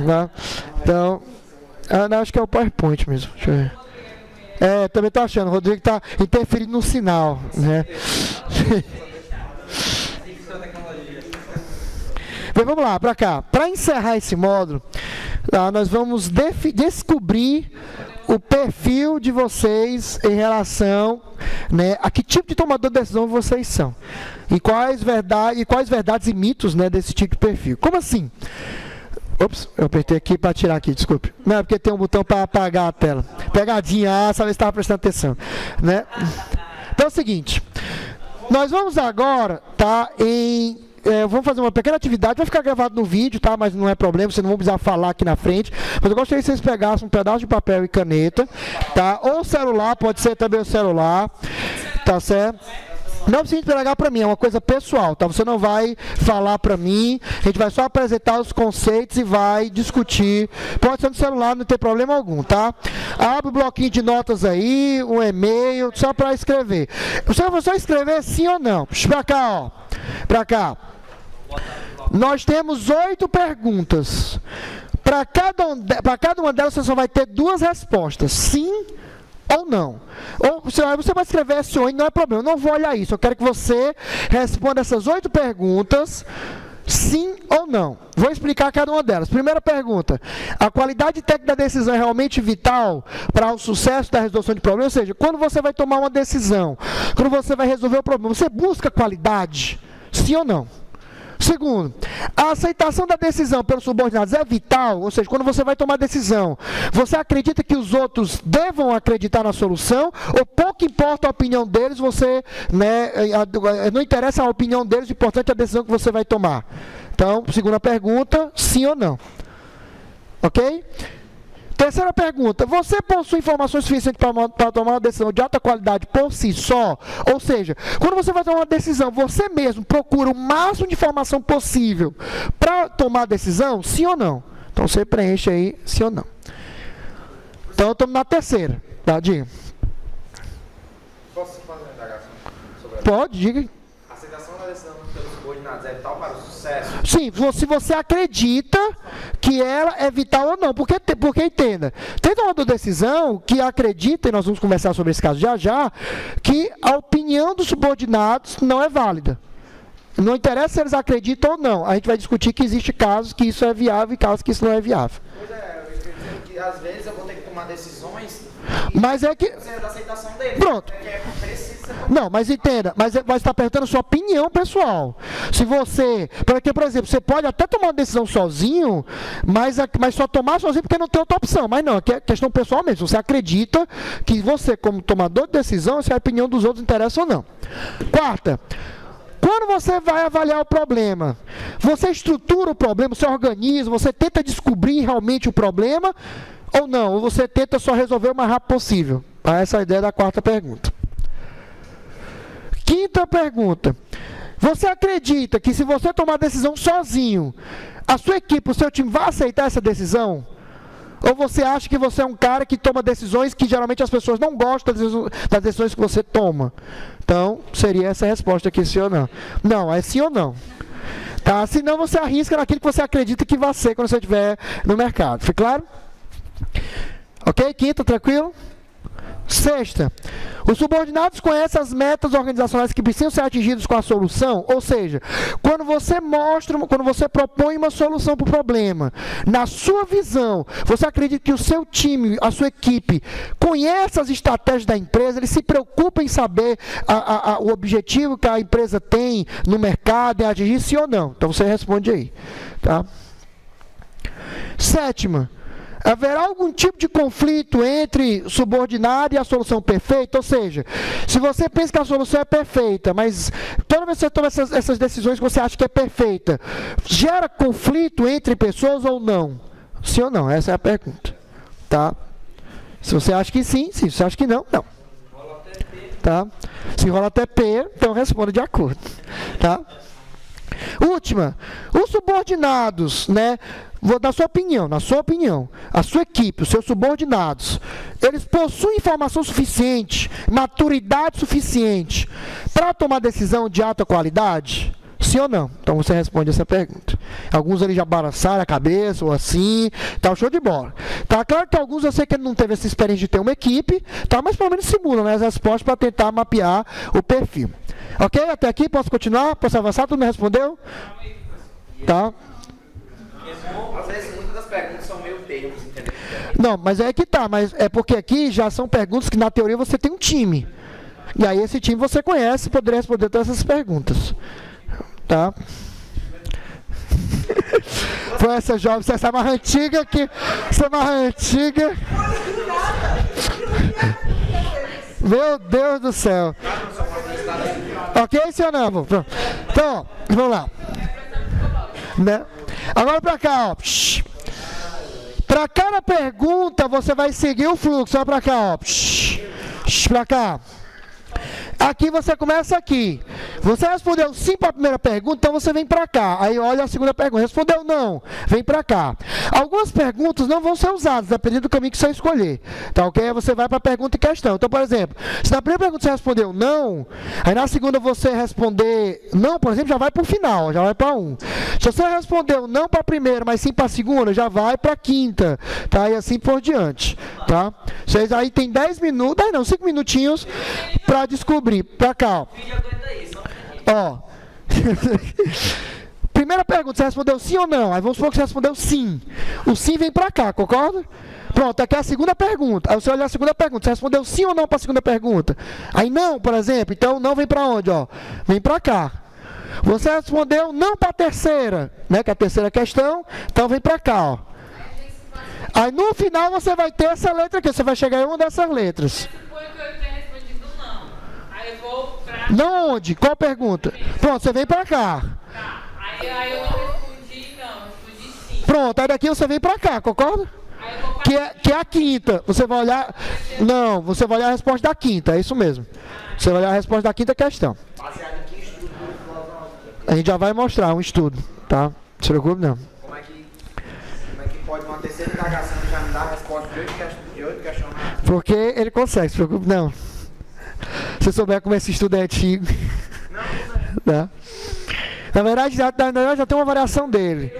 Tá? Então, não, acho que é o PowerPoint mesmo. Deixa eu ver. Também tô achando. O Rodrigo tá interferindo no sinal, né? Bem, vamos lá, para cá. Para encerrar esse módulo, nós vamos descobrir o perfil de vocês em relação, né, a que tipo de tomador de decisão vocês são. E quais verdades e mitos, né, desse tipo de perfil. Como assim? Ops, eu apertei aqui para tirar aqui, desculpe. Não, é porque tem um botão para apagar a tela. Pegadinha, sabe se estava prestando atenção. Né? Então é o seguinte, nós vamos agora, tá, vamos fazer uma pequena atividade, vai ficar gravado no vídeo, tá? Mas não é problema, vocês não vão precisar falar aqui na frente. Mas eu gostaria que vocês pegassem um pedaço de papel e caneta, tá? Ou celular, pode ser também o celular, tá certo? Não precisa pegar para mim, é uma coisa pessoal, tá? Você não vai falar para mim, a gente vai só apresentar os conceitos e vai discutir. Pode ser no celular, não tem problema algum, tá? Abre o bloquinho de notas aí, um e-mail, só para escrever. Você vai só escrever sim ou não. Puxa para cá, ó. Para cá. Nós temos 8 perguntas. Para cada uma delas, você só vai ter 2 respostas. Sim ou não. Ou você vai escrever sim ou não é problema. Eu não vou olhar isso. Eu quero que você responda essas 8 perguntas, sim ou não. Vou explicar cada uma delas. Primeira pergunta. A qualidade técnica da decisão é realmente vital para o sucesso da resolução de problemas? Ou seja, quando você vai tomar uma decisão, quando você vai resolver o problema, você busca qualidade? Sim ou não? Segundo, a aceitação da decisão pelos subordinados é vital, ou seja, quando você vai tomar decisão, você acredita que os outros devam acreditar na solução, ou pouco importa a opinião deles, você, né, não interessa a opinião deles, o importante é a decisão que você vai tomar. Então, segunda pergunta, sim ou não? Ok? Terceira pergunta, você possui informações suficientes para tomar uma decisão de alta qualidade por si só? Ou seja, quando você vai tomar uma decisão, você mesmo procura o máximo de informação possível para tomar a decisão, sim ou não? Então você preenche aí, sim ou não. Então estamos na terceira. Tá, diga. Posso fazer uma indagação sobre Pode, diga. a aceitação da decisão pelos subordinados é vital para o sucesso? Sim, se você acredita que ela é vital ou não. Porque entenda, tem tomador de decisão que acredita, e nós vamos conversar sobre esse caso já, que a opinião dos subordinados não é válida. Não interessa se eles acreditam ou não. A gente vai discutir que existe casos que isso é viável e casos que isso não é viável. Pois é, eu estou dizendo que às vezes eu vou ter que tomar decisões mas é que... da aceitação deles. Pronto. Não, mas entenda, mas está perguntando a sua opinião pessoal. Se você, porque, por exemplo, você pode até tomar uma decisão sozinho, mas só tomar sozinho porque não tem outra opção. Mas não, aqui é questão pessoal mesmo. Você acredita que você, como tomador de decisão, se a opinião dos outros interessa ou não. Quarta, quando você vai avaliar o problema, você estrutura o problema, você organiza, você tenta descobrir realmente o problema ou não? Ou você tenta só resolver o mais rápido possível? Essa é a ideia da quarta pergunta. Quinta pergunta. Você acredita que se você tomar a decisão sozinho, a sua equipe, o seu time vai aceitar essa decisão? Ou você acha que você é um cara que toma decisões que geralmente as pessoas não gostam das decisões que você toma? Então, seria essa a resposta aqui, sim ou não? Não, é sim ou não. Tá? Senão você arrisca naquilo que você acredita que vai ser quando você estiver no mercado. Foi claro? Ok? Quinta, tranquilo? Sexta, os subordinados conhecem as metas organizacionais que precisam ser atingidas com a solução, ou seja, quando você propõe uma solução para o problema, na sua visão, você acredita que o seu time, a sua equipe, conhece as estratégias da empresa, ele se preocupa em saber o objetivo que a empresa tem no mercado, em atingir sim ou não? Então você responde aí. Tá? Sétima, Haverá algum tipo de conflito entre subordinado e a solução perfeita? Ou seja, se você pensa que a solução é perfeita, mas toda vez que você toma essas decisões que você acha que é perfeita, gera conflito entre pessoas ou não? Sim ou não? Essa é a pergunta. Tá? Se você acha que sim, sim. Se você acha que não, não. Tá? Se rola até P, então responda de acordo. Tá? Última, os subordinados, né? Vou dar na sua opinião, a sua equipe, os seus subordinados, eles possuem informação suficiente, maturidade suficiente para tomar decisão de alta qualidade? Sim ou não? Então você responde essa pergunta. Alguns ali já balançaram a cabeça, ou assim, tá, show de bola. Tá claro que alguns eu sei que ele não teve essa experiência de ter uma equipe, tá, mas pelo menos simula, né, as respostas para tentar mapear o perfil. Ok? Até aqui, posso continuar? Posso avançar? Tudo me respondeu? Tá? Às vezes muitas das perguntas são meio termos, entendeu? Não, mas é que tá, mas é porque aqui já são perguntas que na teoria você tem um time. E aí esse time você conhece e poderia responder todas essas perguntas. Tá? Foi essa jovem, essa marra antiga que. Essa marra antiga. Meu Deus do céu. Ok, senhor não? Então, vamos lá. Né? Agora pra cá, ó. Pra cada pergunta você vai seguir o fluxo. Olha pra cá, ó. Pra cá. Aqui você começa aqui. Você respondeu sim para a primeira pergunta, então você vem para cá. Aí olha a segunda pergunta. Respondeu não, vem para cá. Algumas perguntas não vão ser usadas, dependendo do caminho que você escolher. Tá ok? Aí você vai para a pergunta em questão. Então, por exemplo, se na primeira pergunta você respondeu não, aí na segunda você responder não, por exemplo, já vai para o final, já vai para 1. Se você respondeu não para a primeira, mas sim para a segunda, já vai para a quinta. Tá? E assim por diante. Tá? Vocês aí tem 10 minutos, 5 minutinhos para descobrir. Pra cá, ó. Ó. Primeira pergunta, você respondeu sim ou não? Aí vamos supor que você respondeu sim. O sim vem pra cá, concorda? Pronto, aqui é a segunda pergunta. Aí você olha a segunda pergunta, você respondeu sim ou não pra segunda pergunta? Aí não, por exemplo, então não vem pra onde, ó? Vem pra cá. Você respondeu não pra terceira, né? Que é a terceira questão, então vem pra cá, ó. Aí no final você vai ter essa letra aqui, você vai chegar em uma dessas letras. Não onde? Qual pergunta? Pronto, você vem pra cá. Tá. Aí eu não respondi não, respondi sim. Pronto, aí daqui você vem pra cá, concorda? Que é a quinta. Você vai olhar. Não, você vai olhar a resposta da quinta, é isso mesmo. Você vai olhar a resposta da quinta questão. Baseado em que estudo? A gente já vai mostrar um estudo, tá? Não se preocupe não. Como é que pode uma terceira indagação já me dar a resposta de 8 questionários? Porque ele consegue, se preocupe não. Se você souber como esse estudo é antigo. Não. Na verdade, já tem uma variação dele.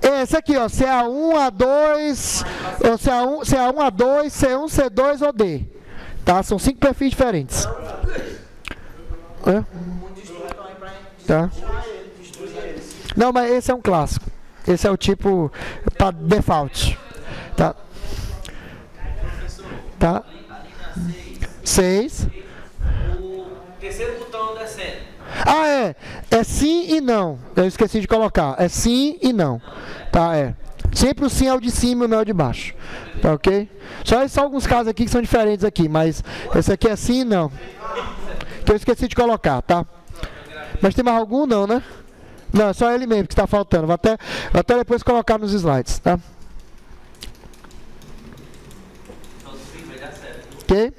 Esse aqui, ó, CA1, A2, ou CA1, A2, C1, C2 ou D. Tá? São 5 perfis diferentes. É? Tá? Não, mas esse é um clássico. Esse é o tipo para default. Tá? Tá? 6. O terceiro botão descendo. Ah, é. É sim e não. Eu esqueci de colocar. É sim e não. Tá, é. Sempre o sim é o de cima e o não é o de baixo. Tá ok? Só alguns casos aqui que são diferentes aqui, mas esse aqui é sim e não. Que eu esqueci de colocar, tá? Mas tem mais algum? Não, né? Não, é só ele mesmo que está faltando. Vou até depois colocar nos slides, tá? Ok?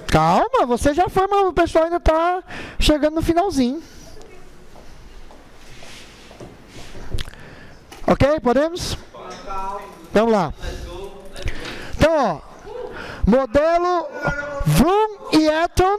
Calma, você já foi, mas o pessoal ainda está chegando no finalzinho. Ok? Podemos? Vamos lá. Então, ó, modelo Vroom e Eaton.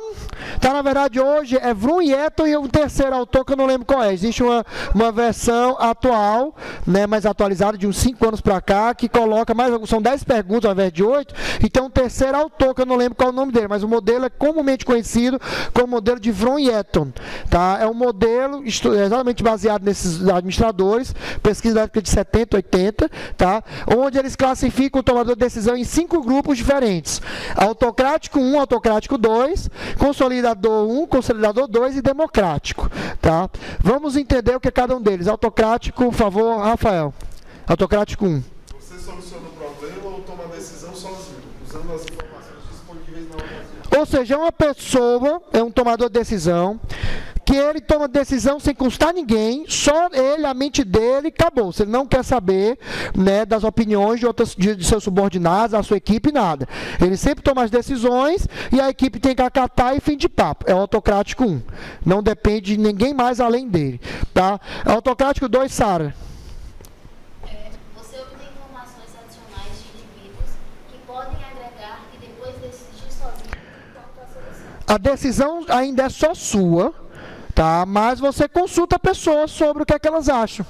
Tá, na verdade, hoje é Vroom e Eaton e um terceiro autor que eu não lembro qual é. Existe uma versão atual, né, mais atualizada, de uns 5 anos para cá, que coloca mais, são 10 perguntas ao invés de 8, e tem um terceiro autor que eu não lembro qual é o nome dele, mas o modelo é comumente conhecido como modelo de Vroom e Eaton. Tá? É um modelo exatamente baseado nesses administradores, pesquisa da época de 70, 80, tá? Onde eles classificam o tomador de decisão em 5 grupos diferentes. Autocrático 1, autocrático 2, consolidador 1, consolidador 2 e democrático. Tá? Vamos entender o que é cada um deles. Autocrático, por favor, Rafael. Autocrático 1. Você tomar decisão sozinho, usando as informações disponíveis na ocasião. Ou seja, uma pessoa, é um tomador de decisão, que ele toma decisão sem consultar ninguém, só ele, a mente dele, acabou. Você não quer saber, né, das opiniões de seus subordinados, da sua equipe, nada. Ele sempre toma as decisões e a equipe tem que acatar e fim de papo. É o autocrático 1. Não depende de ninguém mais além dele. Tá? Autocrático 2, Sara. Você obtém informações adicionais de indivíduos que podem agregar e depois decidir sozinho quanto à solução. A decisão ainda é só sua, tá? Mas você consulta a pessoa sobre o que é que elas acham.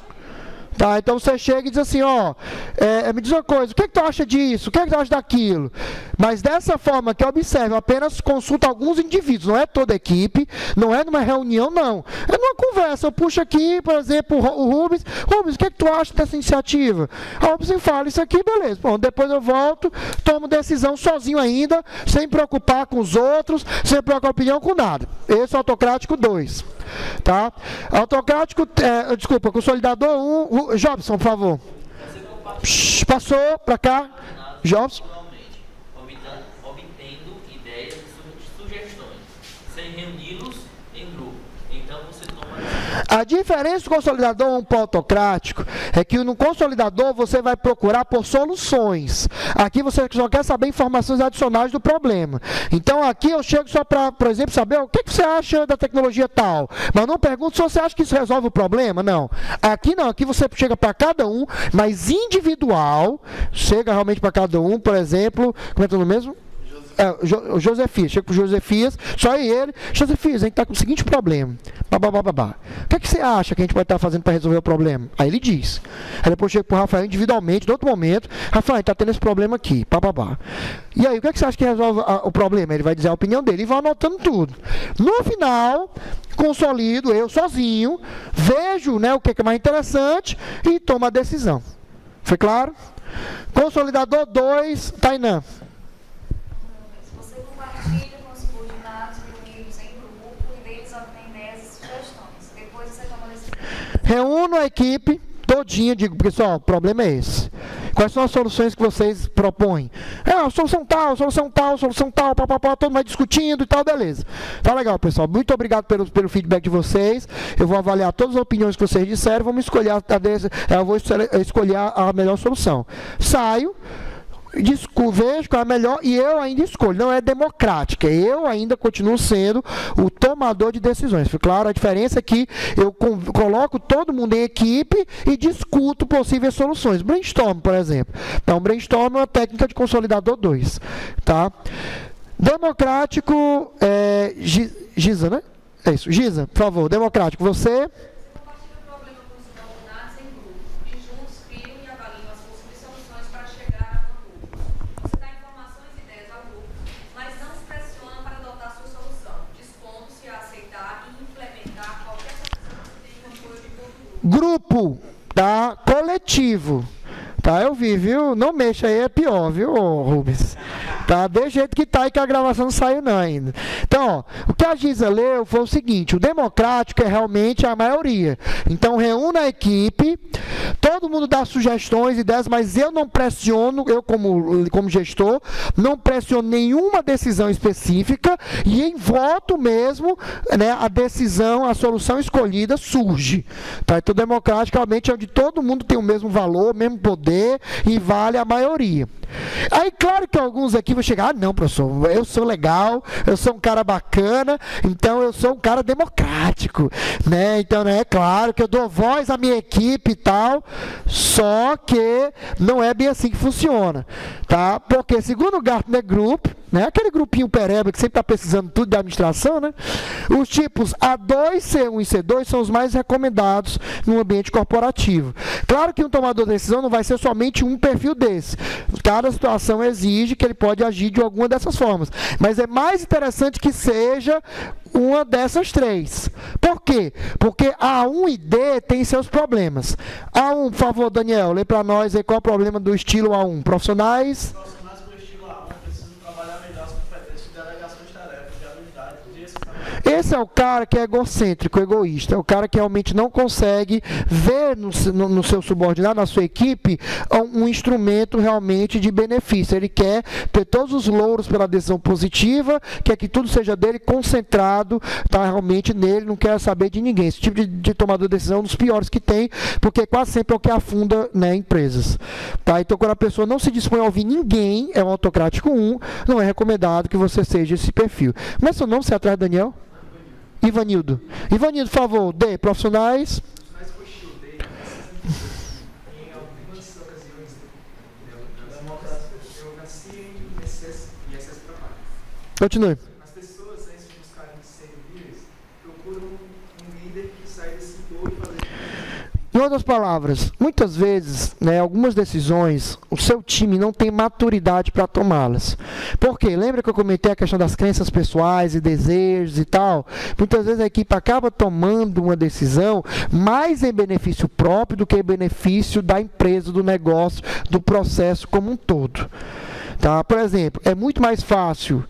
Tá? Então você chega e diz assim, ó, me diz uma coisa, o que é que tu acha disso? O que é que tu acha daquilo? Mas dessa forma que observa, apenas consulta alguns indivíduos, não é toda a equipe, não é numa reunião, não. É numa conversa, eu puxo aqui, por exemplo, o Rubens, o que é que tu acha dessa iniciativa? A Rubens fala isso aqui, beleza. Bom, depois eu volto, tomo decisão sozinho ainda, sem preocupar com os outros, sem preocupar opinião com nada. Esse é o autocrático 2. Tá? Autocrático, desculpa, consolidador 1, Jobson, por favor. Passou para cá, Jobson. Obtendo ideias e sugestões, sem reuni-los em grupo. Então você toma. A diferença do consolidador 1 para o autocrático é que no consolidador você vai procurar por soluções. Aqui você só quer saber informações adicionais do problema. Então aqui eu chego só para, por exemplo, saber o que você acha da tecnologia tal. Mas não pergunto se você acha que isso resolve o problema, não. Aqui não, aqui você chega para cada um, mas individual, chega realmente para cada um, por exemplo, como é o nome mesmo? O Josefias, chega pro Josefias, só ele, Josefias, a gente está com o seguinte problema, babá. O que é que você acha que a gente pode estar fazendo para resolver o problema? Aí ele diz. Aí depois chega pro Rafael individualmente, em outro momento, Rafael, a gente está tendo esse problema aqui, babá. E aí, o que é que você acha que resolve o problema? Ele vai dizer a opinião dele e vai anotando tudo. No final, consolido, eu sozinho, vejo, né, o que é mais interessante e tomo a decisão. Foi claro? Consolidador 2, Tainã. Compartilha com os subordinados reunidos em grupo e deles obtém ideias e sugestões. Depois você toma a decisão. Reúno a equipe todinha, digo, pessoal, o problema é esse. Quais são as soluções que vocês propõem? Solução tal, papapá, todo mundo discutindo e tal, beleza. Tá legal, pessoal. Muito obrigado pelo feedback de vocês. Eu vou avaliar todas as opiniões que vocês disseram, vamos escolher eu vou escolher a melhor solução. Saio, vejo qual é a melhor e eu ainda escolho. Não é democrática, eu ainda continuo sendo o tomador de decisões. Claro, a diferença é que eu coloco todo mundo em equipe e discuto possíveis soluções. Brainstorm, por exemplo. Então, brainstorm é uma técnica de consolidador 2. Tá? Democrático, Giza, né? É isso, Giza, por favor, democrático. Você... Grupo, tá? Coletivo, tá? Eu vi, viu? Não mexa aí, é pior, viu, Rubens? Tá? Do jeito que tá aí que a gravação não saiu não ainda. Então, ó, o que a Giza leu foi o seguinte, o democrático é realmente a maioria. Então, reúna a equipe, todo mundo dá sugestões, ideias, mas eu não pressiono, eu como gestor, não pressiono nenhuma decisão específica e em voto mesmo, né, a decisão, a solução escolhida surge. Tá? Então, democrático realmente é onde todo mundo tem o mesmo valor, o mesmo poder e vale a maioria. Aí, claro que alguns aqui vão chegar, não, professor, eu sou legal, eu sou um cara bacana, então eu sou um cara democrático, né? Então, né, é claro que eu dou voz à minha equipe e tal, só que não é bem assim que funciona, tá? Porque, segundo o Gartner Group, né, aquele grupinho pereba que sempre está pesquisando tudo de administração, né? Os tipos A2, C1 e C2 são os mais recomendados no ambiente corporativo. Claro que um tomador de decisão não vai ser somente um perfil desse. Cada situação exige que ele pode agir de alguma dessas formas. Mas é mais interessante que seja uma dessas três. Por quê? Porque A1 e D têm seus problemas. A1, por favor, Daniel, lê para nós aí qual é o problema do estilo A1. Profissionais Esse é o cara que é egocêntrico, egoísta. É o cara que realmente não consegue ver no seu subordinado, na sua equipe, um instrumento realmente de benefício. Ele quer ter todos os louros pela decisão positiva, quer que tudo seja dele, concentrado, tá, realmente nele, não quer saber de ninguém. Esse tipo de tomador de decisão é um dos piores que tem, porque quase sempre é o que afunda, né, empresas. Tá? Então, quando a pessoa não se dispõe a ouvir ninguém, é um autocrático 1, não é recomendado que você seja esse perfil. Mas seu nome, você é atrás do Daniel? Ivanildo. Ivanildo, por favor, D, profissionais. Profissionais com estilo D, em algumas ocasiões, eu nasci em excesso de trabalho. Continue. As pessoas, antes de buscarem ser líderes, procuram um líder que sai desse dor e fazer. Em outras palavras, muitas vezes, né, algumas decisões, o seu time não tem maturidade para tomá-las. Por quê? Lembra que eu comentei a questão das crenças pessoais e desejos e tal? Muitas vezes a equipe acaba tomando uma decisão mais em benefício próprio do que em benefício da empresa, do negócio, do processo como um todo. Tá? Por exemplo, é muito mais fácil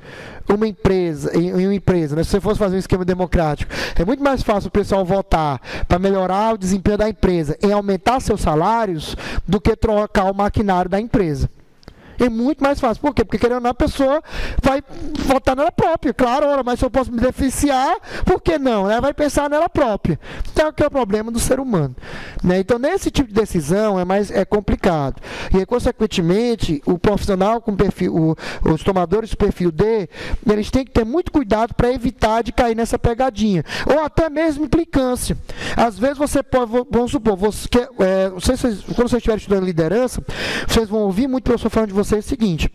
uma empresa, né, se você fosse fazer um esquema democrático, é muito mais fácil o pessoal votar para melhorar o desempenho da empresa em aumentar seus salários do que trocar o maquinário da empresa. É muito mais fácil. Por quê? Porque, querendo ou não, a pessoa vai votar nela própria. Claro, ora, mas se eu posso me beneficiar, por que não? Né? Vai pensar nela própria. Então, que é o problema do ser humano. Né? Então, nesse tipo de decisão é complicado. E aí, consequentemente, o profissional com perfil, os tomadores do perfil D, eles têm que ter muito cuidado para evitar de cair nessa pegadinha. Ou até mesmo implicância. Às vezes você pode, vamos supor, quando vocês estiverem estudando liderança, vocês vão ouvir muito o professor falando de vocês o seguinte: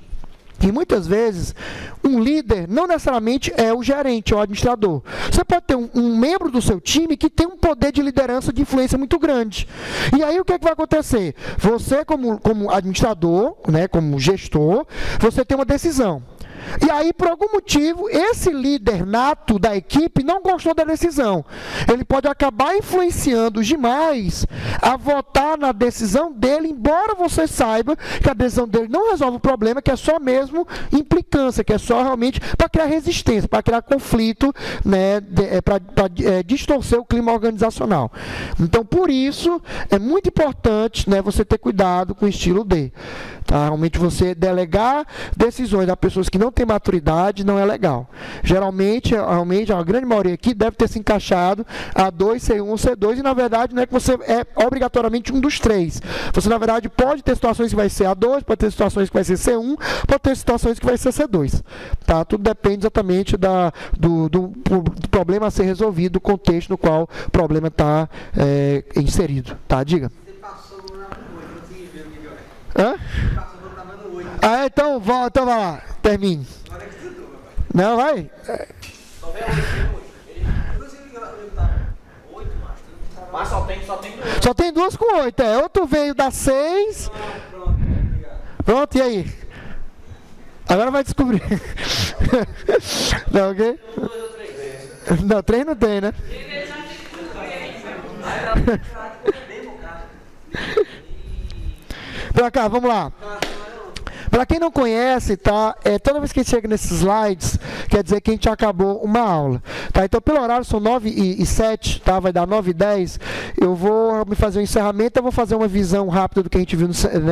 e muitas vezes um líder não necessariamente é o gerente ou o administrador. Você pode ter um membro do seu time que tem um poder de liderança, de influência muito grande. E aí o que vai acontecer? Você como administrador, né, como gestor, você tem uma decisão. E aí, por algum motivo, esse líder nato da equipe não gostou da decisão. Ele pode acabar influenciando demais a votar na decisão dele, embora você saiba que a decisão dele não resolve o problema, que é só mesmo implicância, que é só realmente para criar resistência, para criar conflito, né, para distorcer o clima organizacional. Então, por isso, é muito importante, né, você ter cuidado com o estilo D. Tá? Realmente, você delegar decisões a pessoas que não têm maturidade não é legal. Geralmente, a grande maioria aqui deve ter se encaixado A2, C1 ou C2, e na verdade não é que você é obrigatoriamente um dos três. Você, na verdade, pode ter situações que vai ser A2, pode ter situações que vai ser C1, pode ter situações que vai ser C2. Tá? Tudo depende exatamente do problema a ser resolvido, do contexto no qual o problema está inserido. Tá? Diga. Você passou na 8, eu consegui ver o que Hã? Você passou quando estava no 8. Ah, então vai lá, termine. Agora é que você deu, rapaz. Não, vai. Só vem 8, Eu consegui ver onde estava. 8, mas só tem 2. Só tem 2 com 8, Outro veio da 6. Pronto, obrigado. Pronto, e aí? Agora vai descobrir. Não, ok? 2 ou 3? Não, 3 não tem, né? Pra cá, vamos lá. Para quem não conhece, tá? Toda vez que a gente chega nesses slides, quer dizer que a gente acabou uma aula. Tá? Então, pelo horário, são 9h07, tá? Vai dar 9h10. Eu vou me fazer um encerramento, eu vou fazer uma visão rápida do que a gente viu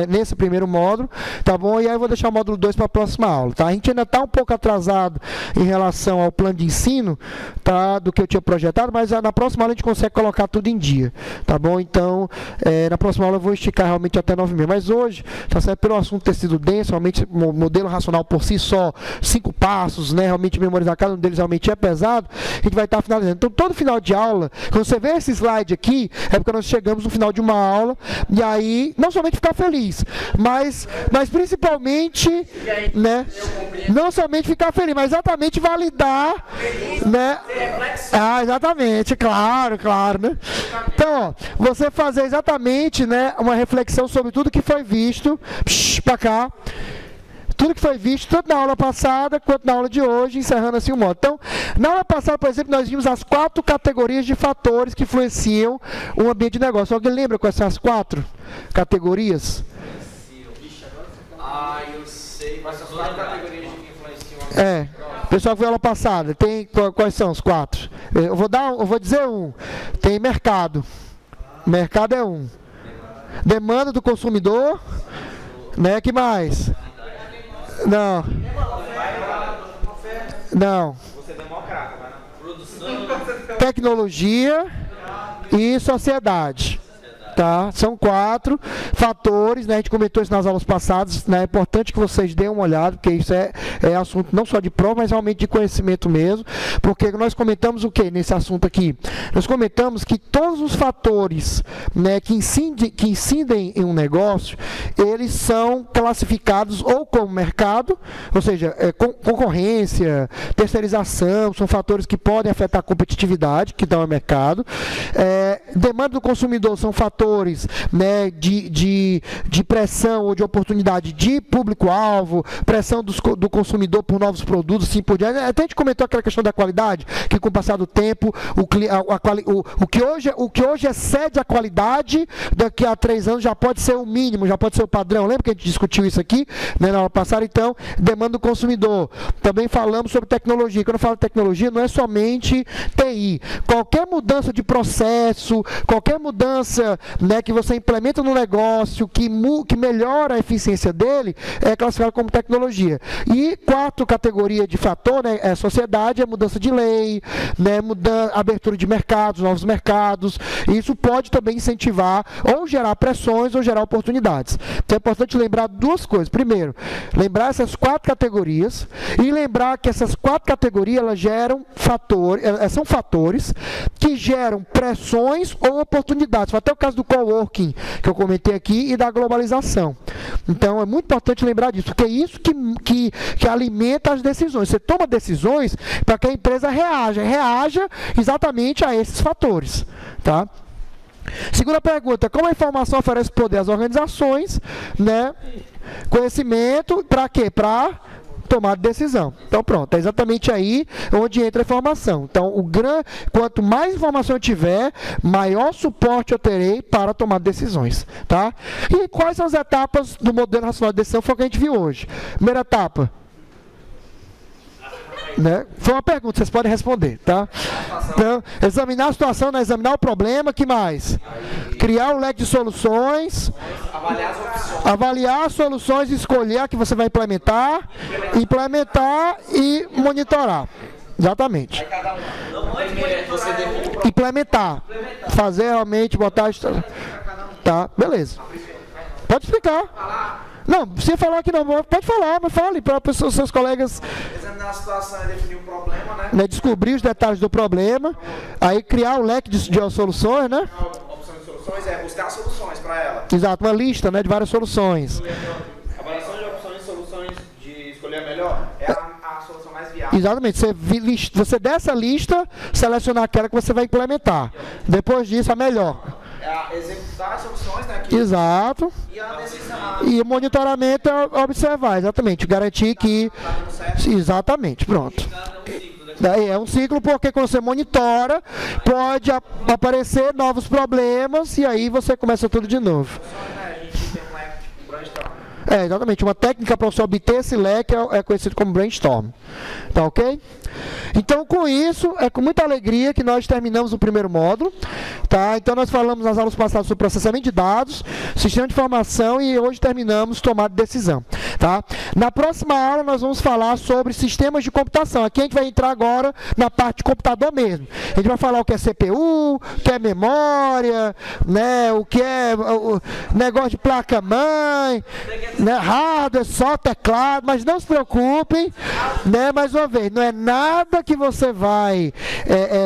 nesse primeiro módulo, tá bom? E aí eu vou deixar o módulo 2 para a próxima aula, tá? A gente ainda está um pouco atrasado em relação ao plano de ensino, tá? Do que eu tinha projetado, mas na próxima aula a gente consegue colocar tudo em dia, tá bom? Então, na próxima aula eu vou esticar realmente até 9h30. Mas hoje, tá certo? Pelo assunto ter sido denso, realmente o modelo racional por si só, 5 passos, né, realmente memorizar cada um deles realmente é pesado, a gente vai estar finalizando. Então, todo final de aula, quando você vê esse slide aqui, é porque nós chegamos no final de uma aula, e aí, não somente ficar feliz, mas principalmente, né, não somente ficar feliz, mas exatamente validar, né, exatamente, claro, né. Então, ó, você fazer exatamente, né, uma reflexão sobre tudo que foi visto, para cá, tudo que foi visto, tanto na aula passada quanto na aula de hoje, encerrando assim o módulo. Então, na aula passada, por exemplo, nós vimos as 4 categorias de fatores que influenciam o ambiente de negócio. Alguém lembra quais são as 4 categorias? Eu sei, mas são 4 categorias que influenciam. Pessoal que viu aula passada, tem quais são os 4? Eu vou dizer um. Tem mercado. Mercado é um. Demanda do consumidor, né? Que mais? Não. Não. Você democrata, vai na Produção. Tecnologia e sociedade. Tá? São 4 fatores, né? A gente comentou isso nas aulas passadas, né? É importante que vocês deem uma olhada, porque isso é assunto não só de prova, mas realmente de conhecimento mesmo, porque nós comentamos o que nesse assunto aqui? Nós comentamos que todos os fatores, né, que incidem em um negócio, eles são classificados ou como mercado, ou seja, concorrência, terceirização, são fatores que podem afetar a competitividade, que dão ao mercado. Demanda do consumidor são fatores, né, de pressão ou de oportunidade de público-alvo, pressão do consumidor por novos produtos, assim por diante. Até a gente comentou aquela questão da qualidade, que com o passar do tempo, o que hoje excede a qualidade, daqui a 3 anos já pode ser o mínimo, já pode ser o padrão. Lembra que a gente discutiu isso aqui, né, na aula passada? Então, demanda do consumidor. Também falamos sobre tecnologia. Quando eu falo tecnologia, não é somente TI. Qualquer mudança de processo, qualquer mudança, né, que você implementa no negócio, que melhora a eficiência dele, é classificado como tecnologia. E 4 categoria de fator, né, é sociedade, é mudança de lei, né, abertura de mercados, novos mercados. E isso pode também incentivar ou gerar pressões ou gerar oportunidades. Então é importante lembrar 2 coisas. Primeiro, lembrar essas 4 categorias e lembrar que essas 4 categorias elas geram são fatores que geram pressões ou oportunidades. Foi até o caso do coworking, que eu comentei aqui, e da globalização. Então, é muito importante lembrar disso, porque é isso que alimenta as decisões. Você toma decisões para que a empresa reaja exatamente a esses fatores. Tá? Segunda pergunta, como a informação oferece poder às organizações, né? Conhecimento, para quê? Para tomar decisão. Então pronto, é exatamente aí onde entra a informação. Então, quanto mais informação eu tiver, maior suporte eu terei para tomar decisões. Tá? E quais são as etapas do modelo racional de decisão? Foi o que a gente viu hoje. Primeira etapa. Né? Foi uma pergunta, vocês podem responder, tá? Então, examinar a situação, né? Examinar o problema, que mais? Criar um leque de soluções, avaliar as soluções, escolher a que você vai implementar e monitorar. Exatamente. Implementar. Fazer realmente, botar... Tá, beleza. Pode explicar. Não, se falar aqui não, pode falar, mas fale para os seus colegas. Examinar a situação é definir o problema, né? Descobrir os detalhes do problema, aí criar um leque de soluções, né? A opção de soluções é buscar soluções para ela. Exato, uma lista, né, de várias soluções. A avaliação de opções e soluções de escolher a melhor é a solução mais viável. Exatamente, você dessa lista, selecionar aquela que você vai implementar. Depois disso, a melhor. Executar as soluções, né? Exato. E a decisão. E o monitoramento é observar, exatamente. Garantir que... Exatamente, pronto. É um ciclo porque quando você monitora, pode aparecer novos problemas e aí você começa tudo de novo. A gente tem um leque tipo brainstorm. Exatamente. Uma técnica para você obter esse leque é conhecido como brainstorm. Tá ok? Então, com isso, é com muita alegria que nós terminamos o primeiro módulo. Tá? Então, nós falamos nas aulas passadas sobre processamento de dados, sistema de informação e hoje terminamos tomada de decisão. Tá? Na próxima aula, nós vamos falar sobre sistemas de computação. Aqui a gente vai entrar agora na parte de computador mesmo. A gente vai falar o que é CPU, o que é memória, né? O que é o negócio de placa-mãe, né? Hardware, só teclado, mas não se preocupem, né? Mais uma vez, não é nada que você vai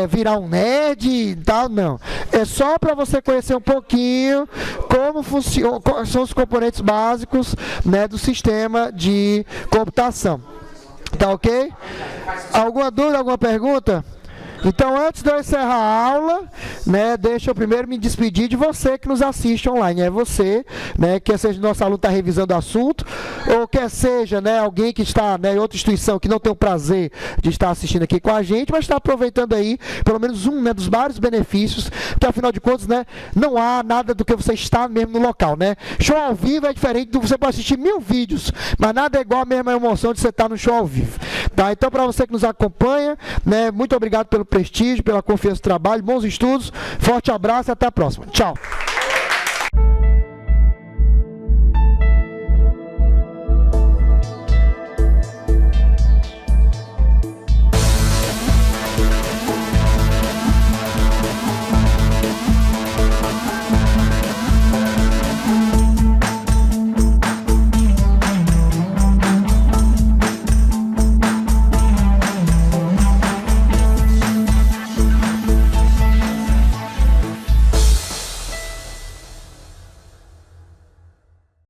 virar um nerd e tal, não. É só para você conhecer um pouquinho como funciona, quais são os componentes básicos, né, do sistema de computação. Tá ok? Alguma dúvida, alguma pergunta? Então, antes de eu encerrar a aula, né, deixa eu primeiro me despedir de você que nos assiste online. É você, né, quer seja nosso aluno está revisando o assunto, ou quer seja, né, alguém que está, né, em outra instituição que não tem o prazer de estar assistindo aqui com a gente, mas está aproveitando aí, pelo menos um, né, dos vários benefícios, porque afinal de contas, né, não há nada do que você estar mesmo no local, né? Show ao vivo é diferente do que você pode assistir 1000 vídeos, mas nada é igual a mesma emoção de você estar no show ao vivo. Tá? Então, para você que nos acompanha, né, muito obrigado pelo prestígio, pela confiança do trabalho, bons estudos, forte abraço e até a próxima. Tchau.